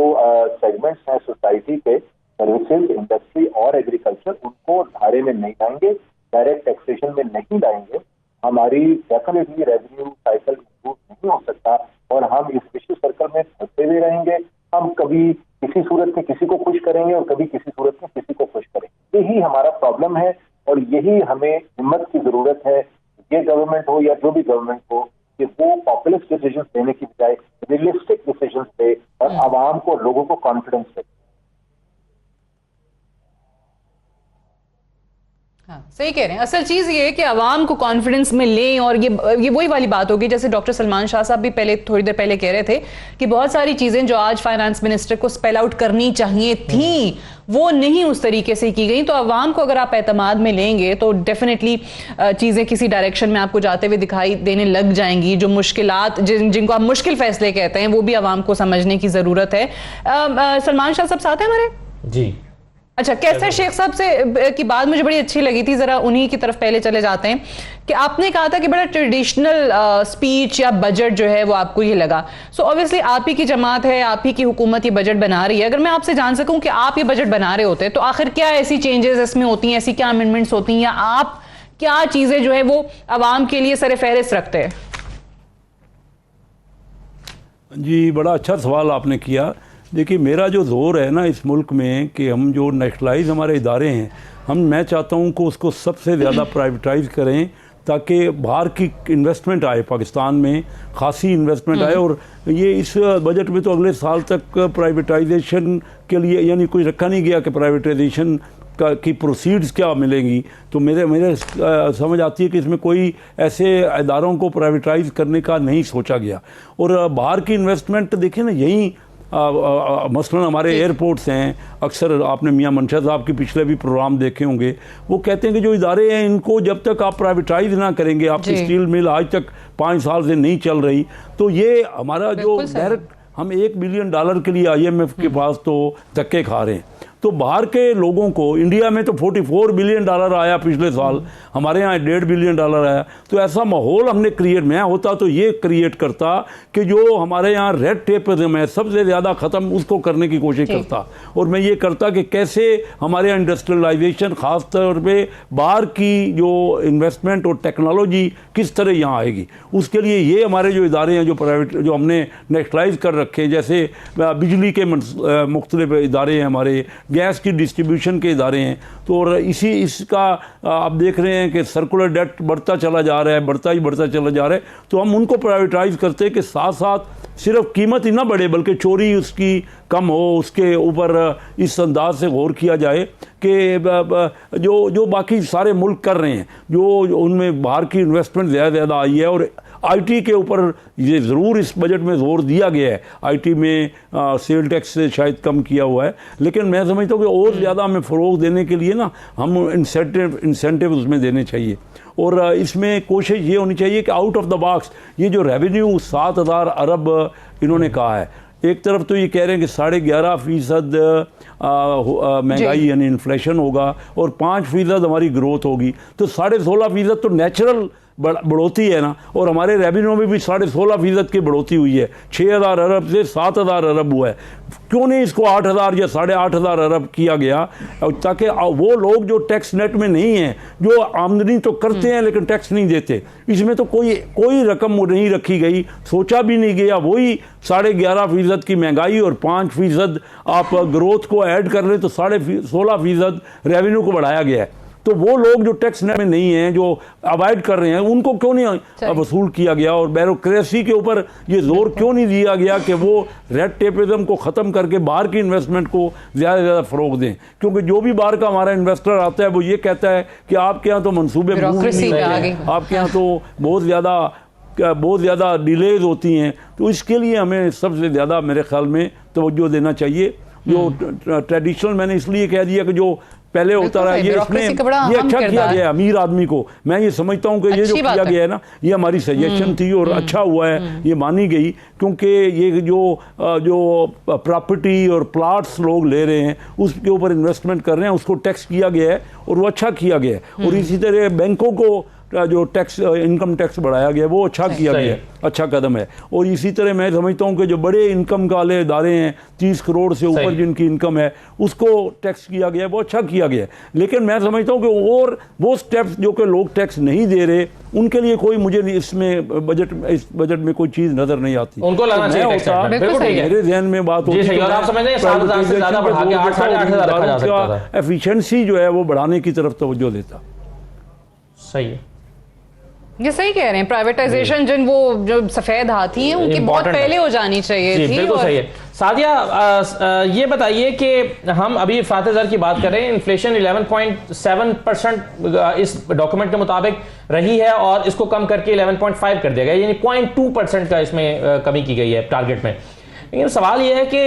सेगमेंट्स हैं सोसाइटी के, सर्विसेज, इंडस्ट्री और एग्रीकल्चर, उनको धारे में नहीं लाएंगे, डायरेक्ट टैक्सेशन में नहीं लाएंगे, हमारी डेफिनेटली रेवेन्यू साइकिल इंप्रूव नहीं हो सकता और हम इस विशेष सर्कल में फंसे हुए रहेंगे। हम कभी किसी सूरत में किसी को खुश करेंगे और कभी किसी सूरत में किसी को खुश करेंगे। यही हमारा प्रॉब्लम है और यही हमें हिम्मत की जरूरत है, ये गवर्नमेंट हो या जो भी गवर्नमेंट हो, कि वो पॉपुलिस्ट डिसीजन लेने की बजाय रियलिस्टिक डिसीजन ले और आवाम को, लोगों को कॉन्फिडेंस दे। हाँ, सही कह रहे हैं। असल चीज़ ये है कि आवाम को कॉन्फिडेंस में लें और ये वही वाली बात होगी जैसे डॉक्टर सलमान शाह साहब भी थोड़ी देर पहले कह रहे थे कि बहुत सारी चीज़ें जो आज फाइनेंस मिनिस्टर को स्पेल आउट करनी चाहिए थी वो नहीं उस तरीके से की गई। तो आवाम को अगर आप एतमाद में लेंगे तो डेफिनेटली चीज़ें किसी डायरेक्शन में आपको जाते हुए दिखाई देने लग जाएंगी। जो मुश्किलात जिनको आप मुश्किल फैसले कहते हैं वो भी आवाम को समझने की ज़रूरत है। सलमान शाह साहब साथ हैं हमारे? जी अच्छा, कैसर शेख साहब से की बात मुझे बड़ी अच्छी लगी थी, जरा उन्हीं की तरफ पहले चले जाते हैं कि आपने कहा था कि बड़ा ट्रेडिशनल स्पीच या बजट जो है वो आपको ये लगा। सो ऑब्वियसली आप ही की जमात है, आप ही की हुकूमत ये बजट बना रही है। अगर मैं आपसे जान सकूं कि आप ये बजट बना रहे होते तो आखिर क्या ऐसी चेंजेस इसमें होती हैं, ऐसी क्या अमेंडमेंट्स होती हैं, या आप क्या चीजें जो है वो अवाम के लिए सर फहरिस्त रखते हैं? जी, बड़ा अच्छा सवाल आपने किया। देखिए, मेरा जो जोर है ना इस मुल्क में कि हम जो नेशनलाइज हमारे इदारे हैं, मैं चाहता हूं कि उसको सबसे ज़्यादा प्राइवेटाइज करें ताकि बाहर की इन्वेस्टमेंट आए, पाकिस्तान में खासी इन्वेस्टमेंट आए। और ये इस बजट में तो अगले साल तक प्राइवेटाइजेशन के लिए यानी कोई रखा नहीं गया कि प्राइवेटाइजेशन की प्रोसीड्स क्या मिलेंगी। तो मेरे समझ आती है कि इसमें कोई ऐसे इदारों को प्राइवेटाइज करने का नहीं सोचा गया। और बाहर की इन्वेस्टमेंट देखिए ना, यही मसलन हमारे एयरपोर्ट्स हैं, अक्सर आपने मियां मंशा साहब के पिछले भी प्रोग्राम देखे होंगे, वो कहते हैं कि जो इदारे हैं इनको जब तक आप प्राइवेटाइज ना करेंगे, आपकी स्टील मिल आज तक 5 साल से नहीं चल रही, तो ये हमारा जो डायरेक्ट हम $1 बिलियन के लिए IMF के पास तो धक्के खा रहे हैं। तो बाहर के लोगों को, इंडिया में तो $44 बिलियन आया पिछले साल, हमारे यहाँ $1.5 बिलियन आया। तो ऐसा माहौल हमने क्रिएट, मैं होता तो ये क्रिएट करता कि जो हमारे यहाँ रेड टेपिज्म है सबसे ज़्यादा ख़त्म, उसको करने की कोशिश करता। और मैं ये करता कि कैसे हमारे यहाँ इंडस्ट्रियलाइजेशन, ख़ास तौर पे बाहर की जो इन्वेस्टमेंट और टेक्नोलॉजी किस तरह यहाँ आएगी, उसके लिए ये हमारे जो इदारे हैं जो प्राइवेट जो हमने नेशनलाइज कर रखे हैं, जैसे बिजली के मुख्तलिफ इदारे हैं, हमारे गैस की डिस्ट्रीब्यूशन के इदारे हैं। तो और इसका आप देख रहे हैं कि सर्कुलर डेट बढ़ता चला जा रहा है, बढ़ता चला जा रहा है। तो हम उनको प्राइवेटाइज करते हैं कि साथ साथ सिर्फ कीमत ही ना बढ़े बल्कि चोरी उसकी कम हो, उसके ऊपर इस अंदाज से गौर किया जाए कि जो बाकी सारे मुल्क कर रहे हैं, जो उनमें बाहर की इन्वेस्टमेंट ज़्यादा आई है। और IT के ऊपर ये ज़रूर इस बजट में जोर दिया गया है। IT में सेल टैक्स से शायद कम किया हुआ है, लेकिन मैं समझता हूँ कि और ज़्यादा हमें फ़रोग देने के लिए ना हम इंसेंटिव उसमें देने चाहिए। और इसमें कोशिश ये होनी चाहिए कि आउट ऑफ द बॉक्स ये जो रेवेन्यू 7,000 अरब इन्होंने कहा है, एक तरफ तो ये कह रहे हैं कि 11.5% महंगाई यानी इन्फ्लेशन होगा और 5% हमारी ग्रोथ होगी, तो 16.5% तो नेचुरल बढ़ोतरी है ना। और हमारे रेवेन्यू में भी 16.5% की बढ़ोतरी हुई है, 6,000 अरब से 7,000 अरब हुआ है। क्यों नहीं इसको 8,000 या 8,500 अरब किया गया, ताकि वो लोग जो टैक्स नेट में नहीं हैं, जो आमदनी तो करते हैं लेकिन टैक्स नहीं देते, इसमें तो कोई रकम नहीं रखी गई, सोचा भी नहीं गया। वही 11.5% की महंगाई और 5% आप ग्रोथ को ऐड कर लें तो 16.5% रेवेन्यू को बढ़ाया गया है। तो वो लोग जो टैक्स नेट में नहीं हैं, जो अवॉइड कर रहे हैं, उनको क्यों नहीं वसूल किया गया? और ब्यूरोक्रेसी के ऊपर ये जोर क्यों नहीं दिया गया कि वो रेड टेपिज्म को ख़त्म करके बाहर की इन्वेस्टमेंट को ज़्यादा से ज़्यादा फ़रोग दें? क्योंकि जो भी बाहर का हमारा इन्वेस्टर आता है वो ये कहता है कि आपके यहाँ तो मनसूबे नहीं होते, आपके यहाँ तो बहुत ज़्यादा डिलेज होती हैं। तो इसके लिए हमें सबसे ज़्यादा मेरे ख्याल में तवज्जो देना चाहिए। जो ट्रेडिशनल, मैंने इसलिए कह दिया कि जो पहले होता रहा, ये अच्छा किया गया अमीर आदमी को। मैं ये समझता हूँ कि ये जो किया गया है ना, ये हमारी सजेशन थी और अच्छा हुआ है, ये मानी गई। क्योंकि ये जो प्रॉपर्टी और प्लाट्स लोग ले रहे हैं उसके ऊपर इन्वेस्टमेंट कर रहे हैं, उसको टैक्स किया गया है और वो अच्छा किया गया है। और इसी तरह बैंकों को जो टैक्स, इनकम टैक्स बढ़ाया गया, वो अच्छा किया गया है, अच्छा कदम है। और इसी तरह मैं समझता हूँ कि जो बड़े इनकम वाले इदारे हैं, 30 करोड़ से ऊपर जिनकी इनकम है, उसको टैक्स किया गया है, वो अच्छा किया गया है। लेकिन मैं समझता हूँ कि और वो स्टेप्स जो कि लोग टैक्स नहीं दे रहे, उनके लिए कोई मुझे इसमें इस बजट में कोई चीज़ नज़र नहीं आती। उनको लगना चाहिए, मेरे ध्यान में बात होती है एफिशिएंसी जो है वो बढ़ाने की तरफ तवज्जो देता। सही है, ये सही कह रहे हैं। प्राइवेटाइजेशन जो सफेद हाथी हैं उनकी बहुत पहले हो जानी चाहिए थी। बिल्कुल सही है। सादिया, ये बताइए कि हम अभी इफ़रात ज़र की बात कर रहे हैं, इन्फ्लेशन 11.7% इस डॉक्यूमेंट के मुताबिक रही है और इसको कम करके 11.5 कर दिया गया, यानी 0.2% का इसमें कमी की गई है टारगेट में। लेकिन सवाल यह है कि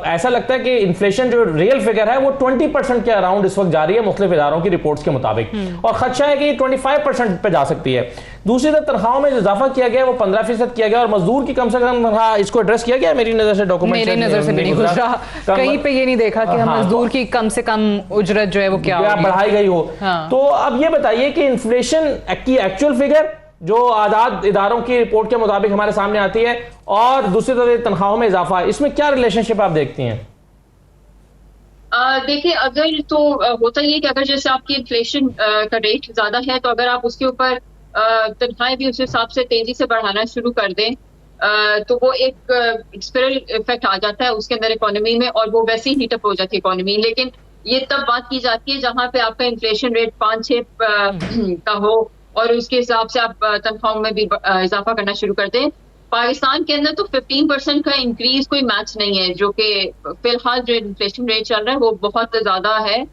ऐसा लगता है कि इन्फ्लेशन जो रियल फिगर है वो 20% के अराउंड इस वक्त जा रही है मुख्तलिफ इदारों की रिपोर्ट्स के मुताबिक, और खदशा है कि 25% पे जा सकती है। दूसरी तरफ तनख्वाहों में जो इजाफा किया गया वो 15% किया गया और मजदूर की कम से कम तनख्वाह, इसको एड्रेस किया गया? मेरी नजर से डॉक्यूमेंट, मेरी नजर से भी नहीं गुजरा, कहीं पे ये नहीं देखा कि हम मजदूर की कम से कम उजरत जो है वो क्या बढ़ाई गई हो। तो अब ये बताइए कि इन्फ्लेशन की एक्चुअल फिगर जो आजाद इदारों की रिपोर्ट के मुताबिक हमारे सामने आती है और दूसरी तरफ तनख्वाहों में इजाफा, इसमें क्या रिलेशनशिप आप देखती हैं? देखिए, अगर तो होता ही है कि अगर जैसे आपकी इन्फ्लेशन का रेट ज्यादा है तो अगर आप उसके ऊपर तनख्वाहें भी उस हिसाब से तेजी से बढ़ाना शुरू कर दें तो वो एक स्पाइरल इफेक्ट आ जाता है उसके अंदर इकोनॉमी में, और वो वैसे ही हीटअप हो जाती है इकोनॉमी। लेकिन ये तब बात की जाती है जहां पे आपका इन्फ्लेशन रेट 5-6 का हो और उसके हिसाब से आप तनख्वाहों में भी इजाफा करना शुरू कर दें। पाकिस्तान के अंदर तो 15% का इंक्रीज कोई मैच नहीं है, जो कि फिलहाल जो इन्फ्लेशन रेट चल रहा है वो बहुत ज्यादा है।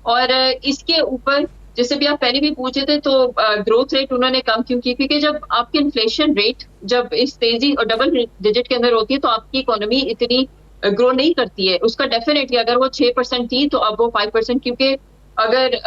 और इसके ऊपर जैसे भी आप पहले भी पूछे थे तो ग्रोथ रेट उन्होंने कम क्यों की, क्योंकि जब आपकी इन्फ्लेशन रेट जब इस तेजी और डबल डिजिट के अंदर होती है तो आपकी इकोनॉमी इतनी ग्रो नहीं करती है। उसका डेफिनेटली अगर वो 6% थी तो अब वो 5%, क्योंकि अगर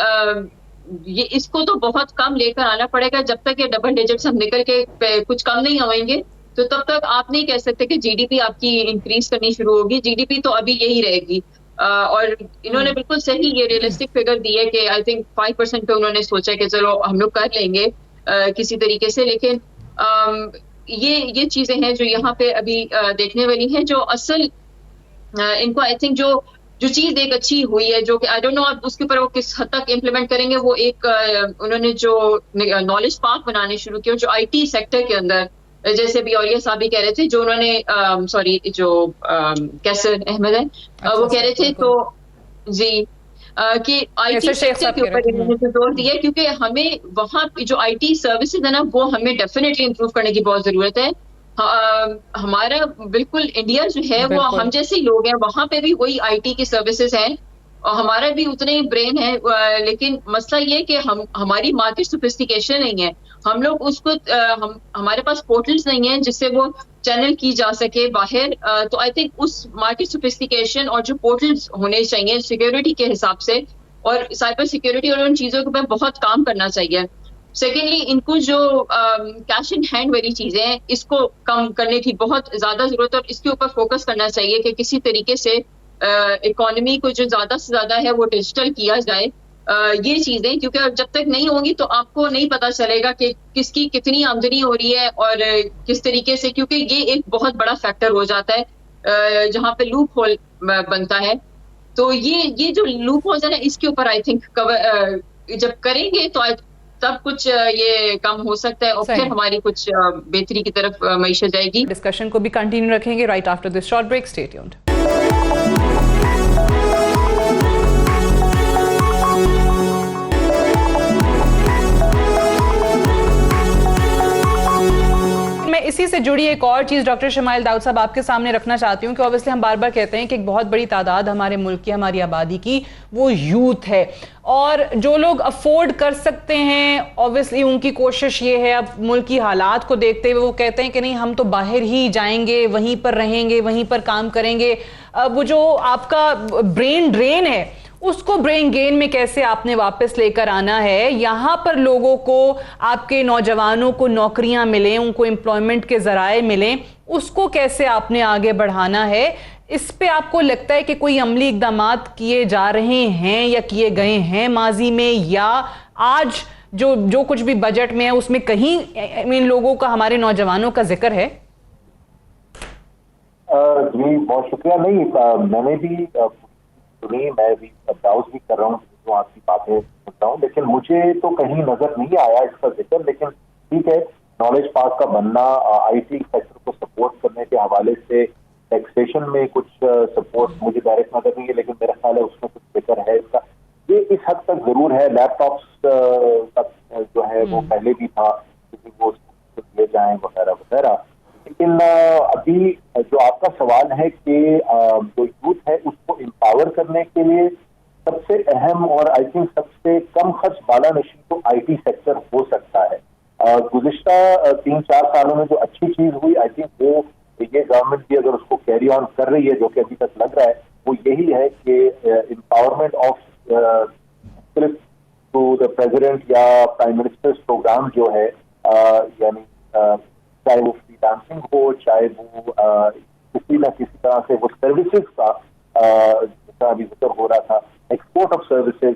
ये इसको तो बहुत कम लेकर आना पड़ेगा। जब तक ये डबल डिजिट हम निकल के कुछ कम नहीं आएंगे तो तब तक आप नहीं कह सकते कि जीडीपी आपकी इंक्रीज करनी शुरू होगी। जीडीपी तो अभी यही रहेगी। और इन्होंने बिल्कुल सही ये रियलिस्टिक फिगर दी है कि आई थिंक 5% पे उन्होंने सोचा कि चलो हम लोग कर लेंगे किसी तरीके से। लेकिन ये चीजें हैं जो यहाँ पे अभी देखने वाली हैं। जो असल इनको आई थिंक जो चीज एक अच्छी हुई है, जो कि आई डोंट नो अब उसके ऊपर वो किस हद तक इम्प्लीमेंट करेंगे, वो एक उन्होंने जो नॉलेज पार्क बनाने शुरू किया जो आईटी सेक्टर के अंदर, जैसे भी और ये साहब भी कह रहे थे, जो उन्होंने सॉरी जो कैसर अहमद है वो कह रहे थे तो जी कि आईटी सेक्टर के ऊपर इन्होंने जोर दिया, क्योंकि हमें वहाँ जो आईटी सर्विसेज है ना वो हमें डेफिनेटली इंप्रूव करने की बहुत जरूरत है। हमारा बिल्कुल इंडिया जो है वो हम जैसे ही लोग हैं, वहां पे भी वही आईटी की सर्विसेज हैं और हमारा भी उतना ही ब्रेन है। लेकिन मसला ये है कि हमारी मार्केट सोफिस्टिकेशन नहीं है। हम लोग उसको हमारे पास पोर्टल्स नहीं है जिससे वो चैनल की जा सके बाहर। तो आई थिंक उस मार्केट सोफिस्टिकेशन और जो पोर्टल्स होने चाहिए सिक्योरिटी के हिसाब से और साइबर सिक्योरिटी और उन चीजों के ऊपर बहुत काम करना चाहिए। सेकेंडली, इनको जो कैश इन हैंड वाली चीजें हैं इसको कम करने की बहुत ज्यादा जरूरत है और इसके ऊपर फोकस करना चाहिए कि किसी तरीके से इकोनॉमी को जो ज्यादा से ज्यादा है वो डिजिटल किया जाए। ये चीजें क्योंकि जब तक नहीं होंगी तो आपको नहीं पता चलेगा कि किसकी कितनी आमदनी हो रही है और किस तरीके से, क्योंकि ये एक बहुत बड़ा फैक्टर हो जाता है जहाँ पे लूप होल बनता है। तो ये जो लूप होल है ना इसके ऊपर आई थिंक जब करेंगे तो तब कुछ ये कम हो सकता है और फिर हमारी कुछ बेहतरी की तरफ मईशत जाएगी। डिस्कशन को भी कंटिन्यू रखेंगे right after this short break. Stay tuned. इसी से जुड़ी एक और चीज़ डॉक्टर शमाइल दाऊद साहब आपके सामने रखना चाहती हूँ कि ऑब्वियसली हम बार बार कहते हैं कि एक बहुत बड़ी तादाद हमारे मुल्क की, हमारी आबादी की वो यूथ है और जो लोग अफोर्ड कर सकते हैं ऑब्वियसली उनकी कोशिश ये है, अब मुल्क की हालात को देखते हुए वो कहते हैं कि नहीं हम तो बाहर ही जाएंगे, वहीं पर रहेंगे, वहीं पर काम करेंगे। वो जो आपका ब्रेन ड्रेन है उसको ब्रेन गेन में कैसे आपने वापस लेकर आना है, यहाँ पर लोगों को, आपके नौजवानों को नौकरियां मिलें, उनको एम्प्लॉयमेंट के जराए मिलें, उसको कैसे आपने आगे बढ़ाना है। इस पे आपको लगता है कि कोई अमली इकदामात किए जा रहे हैं या किए गए हैं माजी में, या आज जो कुछ भी बजट में है उसमें कहीं इन लोगों का, हमारे नौजवानों का जिक्र है? जी बहुत शुक्रिया। नहीं, मैंने भी सुनी, मैं भी ब्राउज भी कर रहा हूँ जो आपकी बातें सुन रहा हूँ, लेकिन मुझे तो कहीं नजर नहीं आया इसका जिक्र। लेकिन ठीक है, नॉलेज पार्क का बनना, आईटी सेक्टर को सपोर्ट करने के हवाले से टैक्सेशन में कुछ सपोर्ट मुझे डायरेक्ट नजर नहीं है, लेकिन मेरा ख्याल है उसमें कुछ जिक्र है इसका। ये इस हद तक जरूर है। लैपटॉप्स तक जो है वो पहले भी था क्योंकि वो दिए जाए वगैरह वगैरह। लेकिन अभी जो आपका सवाल है कि जो यूथ है उसको एम्पावर करने के लिए सबसे अहम और आई थिंक सबसे कम खर्च वाला नशीन तो आईटी सेक्टर हो सकता है। गुज़िश्ता 3-4 सालों में जो अच्छी चीज हुई आई थिंक वो ये गवर्नमेंट भी अगर उसको कैरी ऑन कर रही है, जो कि अभी तक लग रहा है, वो यही है कि empowerment of to the president या प्राइम मिनिस्टर्स प्रोग्राम जो है यानी चाहे वो फ्रीलांसिंग हो, चाहे वो किसी न किसी तरह से वो सर्विसेज का जिसका अभी जिक्र हो रहा था, export of services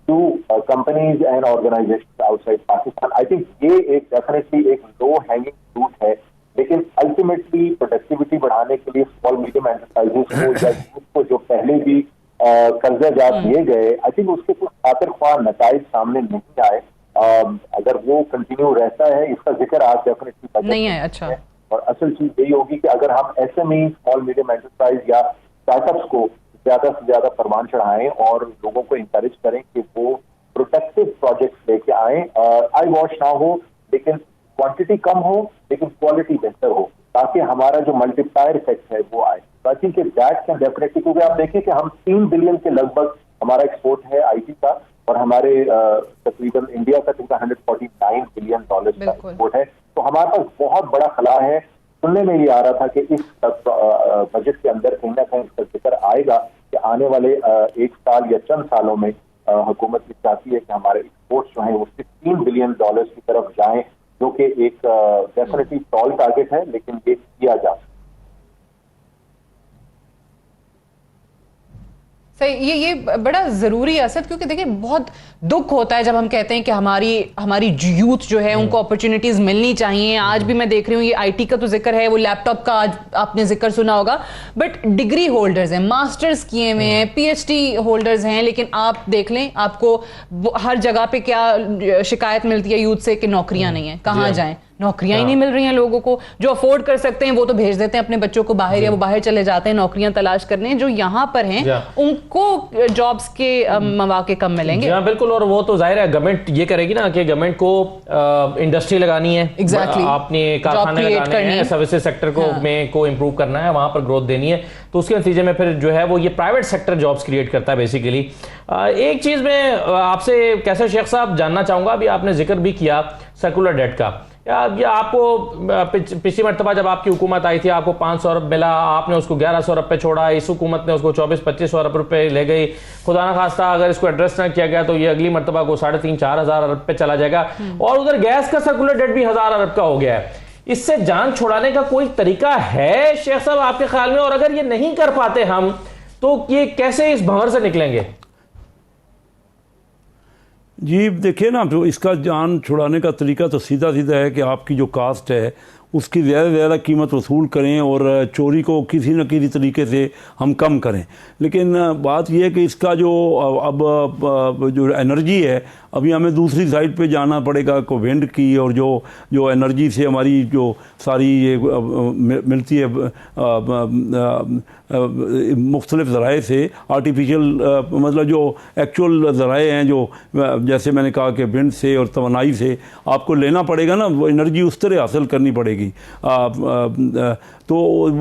to companies and organisation outside Pakistan. I think ये एक डेफिनेटली एक लो हैंगिंग फ्रूट है, लेकिन अल्टीमेटली प्रोडक्टिविटी बढ़ाने के लिए स्मॉल मीडियम एंटरप्राइजेस को या उसको जो पहले भी कर्जा जात दिए गए, आई थिंक उसके कुछ खातिर ख्वाह नताइज सामने नहीं आए। अगर वो कंटिन्यू रहता है, इसका जिक्र आज डेफिनेटली नहीं है। अच्छा, और असल चीज यही होगी कि अगर हम SME स्मॉल मीडियम एंटरप्राइज या स्टार्टअप्स को ज्यादा से ज्यादा परवान चढ़ाएं और लोगों को इंकरेज करें कि वो प्रोटेक्टिव प्रोजेक्ट्स लेके आए, आई वॉश ना हो लेकिन क्वांटिटी कम हो लेकिन क्वालिटी बेहतर हो, ताकि हमारा जो मल्टीप्लायर इफेक्ट है वो आए। तो I think that can definitely, क्योंकि आप देखिए कि हम 3 बिलियन के लगभग हमारा एक्सपोर्ट है IT का, और हमारे तकरीबन इंडिया का 149 बिलियन डॉलर का एक्सपोर्ट है। तो हमारे पास बहुत बड़ा खला है। सुनने में ये आ रहा था कि इस बजट के अंदर कहीं ना कहीं इसका जिक्र आएगा कि आने वाले 1 साल या चंद सालों में हुकूमत ये चाहती है कि हमारे एक्सपोर्ट्स जो हैं वो 3 बिलियन डॉलर की तरफ जाएं, जो कि एक डेफिनेटली टॉल टारगेट है, लेकिन ये किया जा सकता है। सही, ये बड़ा ज़रूरी है असद, क्योंकि देखिए बहुत दुख होता है जब हम कहते हैं कि हमारी यूथ जो है उनको अपॉर्चुनिटीज़ मिलनी चाहिए। आज भी मैं देख रही हूँ ये IT का तो जिक्र है, वो लैपटॉप का आज आपने जिक्र सुना होगा, बट डिग्री होल्डर्स हैं, मास्टर्स किए हुए हैं, PhD होल्डर्स हैं, लेकिन आप देख लें आपको हर जगह पे क्या शिकायत मिलती है यूथ से कि नौकरियाँ नहीं हैं, कहाँ जाएँ, नौकरियां ही नहीं मिल रही हैं लोगों को। जो अफोर्ड कर सकते हैं वो तो भेज देते हैं अपने बच्चों को बाहर, या वो बाहर चले जाते हैं नौकरियां तलाश करने। जो यहाँ पर हैं उनको जॉब्स के मौके कम मिलेंगे। हाँ बिल्कुल, और वो तो जाहिर है गवर्नमेंट ये करेगी ना कि गवर्नमेंट को इंडस्ट्री लगानी है, एग्जैक्टली, आपने कारखाने लगाने हैं, सर्विसेज सेक्टर को इम्प्रूव करना है, वहां पर ग्रोथ देनी है, तो उसके नतीजे में फिर जो है वो ये प्राइवेट सेक्टर जॉब्स क्रिएट करता है बेसिकली। एक चीज मैं आपसे कैसर शेख साहब जानना चाहूंगा, अभी आपने जिक्र भी किया सर्कुलर डेट का, या आपको पिछली मरतबा जब आपकी हुकूमत आई थी आपको 500 अरब मिला, आपने उसको 1100 अरब पे छोड़ा, इस हुकूमत ने उसको 24-25 अरब रुपए ले गई। खुदा ना खास्ता अगर इसको एड्रेस ना किया गया तो ये अगली मरतबा को 3,500-4 हज़ार अरब पे चला जाएगा, और उधर गैस का सर्कुलर डेट भी 1000 अरब का हो गया है। इससे जान छुड़ाने का कोई तरीका है शेख साहब आपके ख्याल में, और अगर ये नहीं कर पाते हम तो ये कैसे इस भंवर से निकलेंगे? जी देखिए ना, तो इसका जान छुड़ाने का तरीका तो सीधा सीधा है कि आपकी जो कास्ट है उसकी ज़्यादा से ज़्यादा कीमत वसूल करें और चोरी को किसी न किसी तरीके से हम कम करें। लेकिन बात यह है कि इसका जो अब जो एनर्जी है, अभी हमें दूसरी साइड पे जाना पड़ेगा को विंड की, और जो एनर्जी से हमारी जो सारी ये मिलती है मुख्तलिफ ज़राए से, आर्टिफिशियल मतलब जो एक्चुअल ज़राए हैं, जो जैसे मैंने कहा कि विंड से और तवानाई से आपको लेना पड़ेगा ना, वो एनर्जी उस तरह हासिल करनी पड़ेगी। तो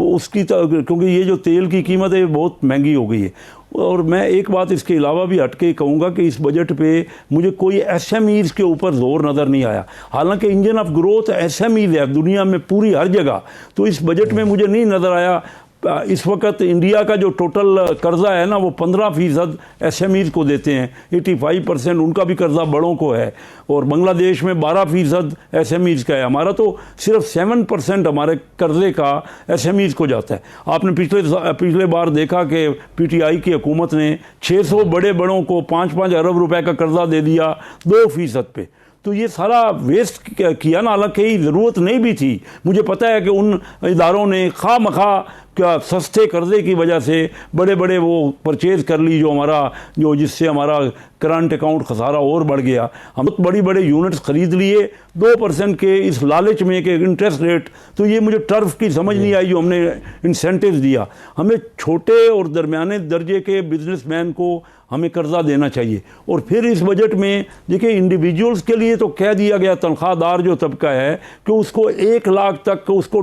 उसकी क्योंकि ये जो तेल की कीमत है बहुत महंगी हो गई है। और मैं एक बात इसके अलावा भी हट के कहूँगा कि इस बजट पे मुझे कोई SMEs के ऊपर जोर नज़र नहीं आया, हालांकि इंजन ऑफ ग्रोथ SMEs है दुनिया में पूरी हर जगह, तो इस बजट में मुझे नहीं नज़र आया। इस वक्त इंडिया का जो टोटल कर्जा है ना वो 15% SMEs को देते हैं, 85% उनका भी कर्जा बड़ों को है, और बांग्लादेश में 12% SMEs का है। हमारा तो सिर्फ 7% हमारे कर्जे का SMEs को जाता है। आपने पिछले बार देखा कि PTI की हुकूमत ने 600 बड़ों को 5-5 अरब रुपए का कर्जा दे दिया 2% पे, तो ये सारा वेस्ट किया ना, हालांकि ज़रूरत नहीं भी थी। मुझे पता है कि उन इदारों ने खामखा क्या सस्ते कर्जे की वजह से बड़े बड़े वो परचेज़ कर ली, जो जिससे हमारा करंट अकाउंट खसारा और बढ़ गया। हम बड़ी बड़े यूनिट्स ख़रीद लिए 2% के इस लालच में कि इंटरेस्ट रेट, तो ये मुझे टर्फ की समझ नहीं आई जो हमने इंसेंटिव दिया। हमें छोटे और दरमियाने दर्जे के बिजनेसमैन को हमें कर्जा देना चाहिए। और फिर इस बजट में देखिए इंडिविजुअल्स के लिए तो कह दिया गया, तनख्वाहदार जो तबका है कि उसको 1 लाख तक उसको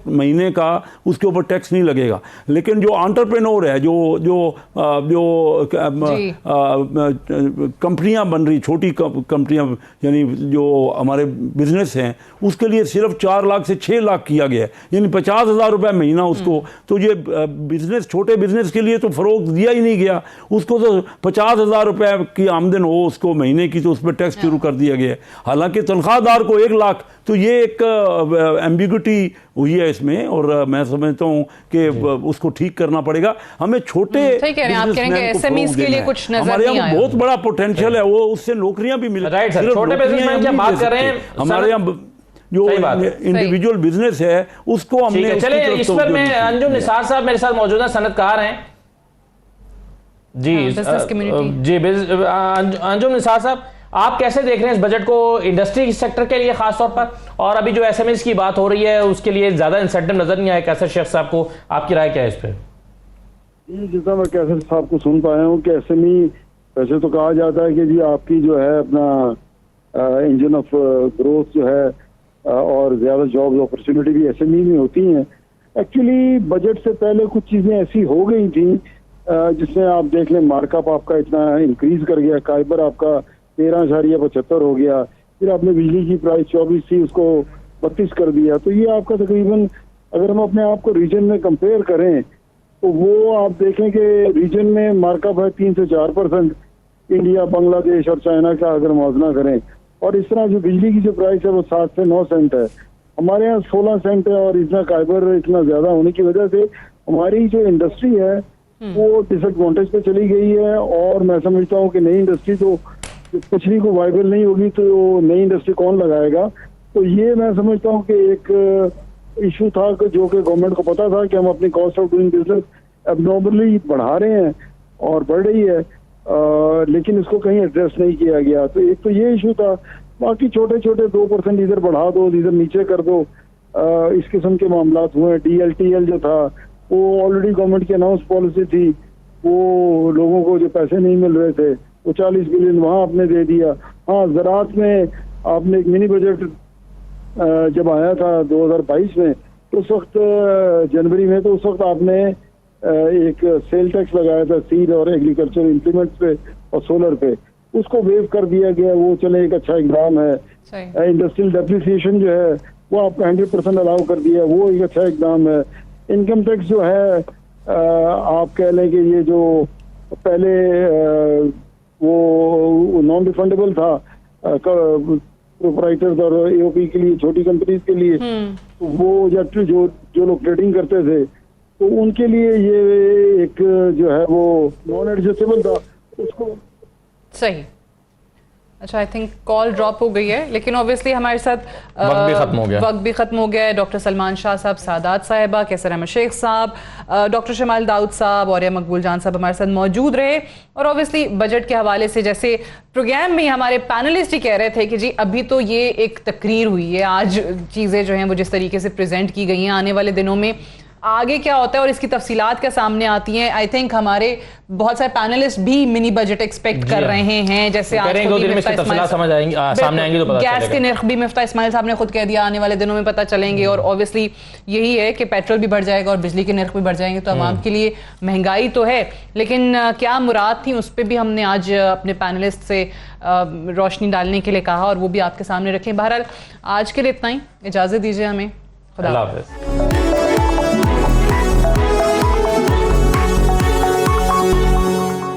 महीने का उसके ऊपर टैक्स नहीं लगेगा, लेकिन जो एंटरप्रेन्योर है, जो कंपनियां बन रही, छोटी कंपनियां यानी जो हमारे बिजनेस हैं, उसके लिए सिर्फ 4 लाख से 6 लाख किया गया है, यानी 50,000 रुपये महीना उसको। तो ये बिजनेस, छोटे बिजनेस के लिए तो फ़रोग दिया ही नहीं गया, उसको तो 50,000 रुपए की आमदन हो उसको महीने की, तो उस पर टैक्स शुरू कर दिया गया है। हालांकि तनख्वाहदार को 1 लाख, तो ये एक एम्बिग्यूटी हुई है इसमें, और मैं समझता हूँ कि उसको ठीक करना पड़ेगा। हमें छोटे एसएमईज के लिए कुछ नजर हमारे नहीं यहाँ आया। बहुत बड़ा पोटेंशियल है, वो उससे नौकरियां भी मिल, राइट सर, छोटे बिजनेसमैन की बात कर रहे हैं हमारे यहाँ जो इंडिविजुअल बिजनेस है उसको हमने। चलिए इस पर मैं, अंजुम निसार साहब मेरे साथ मौजूद हैं, सनतकार हैं जी। जी अंजुम निसार साहब, आप कैसे देख रहे हैं इस बजट को इंडस्ट्री सेक्टर के लिए खासतौर पर, और अभी जो एसएमईज की बात हो रही है उसके लिए ज्यादा इंसेंटिव नजर नहीं आया कैसर शेख साहब को, आपकी राय क्या है इस पर? जितना मैं कैसर साहब को सुन पाया हूँ कि एसएमई, वैसे तो कहा जाता है कि जी आपकी जो है अपना इंजन ऑफ ग्रोथ जो है और ज्यादा जॉब अपॉर्चुनिटी भी एसएमई में होती हैं। एक्चुअली बजट से पहले कुछ चीजें ऐसी हो गई थी जिसमें आप देख लें मार्कअप आपका इतना इंक्रीज कर गया, फाइबर आपका 13.75 हो गया, फिर आपने बिजली की प्राइस 24 थी उसको 32 कर दिया। तो ये आपका तकरीबन, अगर हम अपने आप को रीजन में कंपेयर करें तो वो आप देखें कि रीजन में मार्कअप है 3 से 4%, इंडिया, बांग्लादेश और चाइना का अगर मौजना करें। और इस तरह जो बिजली की जो प्राइस है वो 7 से 9 सेंट है, हमारे यहाँ 16 सेंट है। और इतना फाइबर इतना ज्यादा होने की वजह से हमारी जो इंडस्ट्री है वो डिसएडवांटेज पे चली गई है। और मैं समझता हूँ कि नई इंडस्ट्री तो पिछली को वाइबल नहीं होगी तो नई इंडस्ट्री कौन लगाएगा। तो ये मैं समझता हूँ कि एक इशू था जो कि गवर्नमेंट को पता था कि हम अपनी cost of doing business abnormally बढ़ा रहे हैं और बढ़ रही है, लेकिन इसको कहीं एड्रेस नहीं किया गया। तो एक तो ये इशू था, बाकी छोटे छोटे 2% इधर बढ़ा दो, इधर नीचे कर दो, इस किस्म के मामला हुए। DLTL जो था वो ऑलरेडी गवर्नमेंट की अनाउंस पॉलिसी थी, वो लोगों को जो पैसे नहीं मिल रहे थे वो 40 बिलियन वहाँ आपने दे दिया। हाँ, ज़राअत में आपने एक मिनी बजट जब आया था 2022 में, तो उस वक्त जनवरी में, तो उस वक्त आपने एक सेल टैक्स लगाया था सीड और एग्रीकल्चर इम्प्लीमेंट्स पे और सोलर पे, उसको वेव कर दिया गया। वो चले एक अच्छा इकदाम है। इंडस्ट्रियल डेप्रिसिएशन जो है वो आपका 100% अलाउ कर दिया, वो एक अच्छा इकदाम है। इनकम टैक्स जो है आप कह लें कि ये जो पहले वो नॉन रिफंडेबल था प्रोपराइटर्स और AOP के लिए, छोटी कंपनीज के लिए, तो वो जो लोग ट्रेडिंग करते थे तो उनके लिए ये एक जो है वो नॉन एडजस्टेबल था उसको। सही, अच्छा, आई थिंक कॉल ड्रॉप हो गई है, लेकिन ऑब्वियसली हमारे साथ वक्त भी खत्म हो गया है। डॉक्टर सलमान शाह साहब, सादात साहिबा, कैसर अहमद शेख साहब, डॉक्टर शमाल दाऊद साहब और या मकबूल जान साहब हमारे साथ मौजूद रहे। और ऑब्वियसली बजट के हवाले से, जैसे प्रोग्राम में हमारे पैनलिस्ट ही कह रहे थे कि जी अभी तो ये एक तकरीर हुई है, आज चीज़ें जो हैं वो जिस तरीके से प्रेजेंट की गई हैं, आने वाले दिनों में आगे क्या होता है और इसकी तफसीलात क्या सामने आती हैं। आई थिंक हमारे बहुत सारे पैनलिस्ट भी मिनी बजट एक्सपेक्ट कर रहे हैं, जैसे आज समझ आएंगी, सामने आएंगी तो पता गैस के नर्ख भी मिफ्ता इस्माइल साहब ने खुद कह दिया आने वाले दिनों में पता चलेंगे। और ऑब्वियसली यही है कि पेट्रोल भी बढ़ जाएगा और बिजली के नर्ख भी बढ़ जाएंगे, तो आवाम के लिए महंगाई तो है, लेकिन क्या मुराद थी उस पर भी हमने आज अपने पैनलिस्ट से रोशनी डालने के लिए कहा और वो भी आपके सामने रखें। बहरहाल आज के लिए इतना ही, इजाज़त दीजिए हमें, खुदा हाफ़िज़।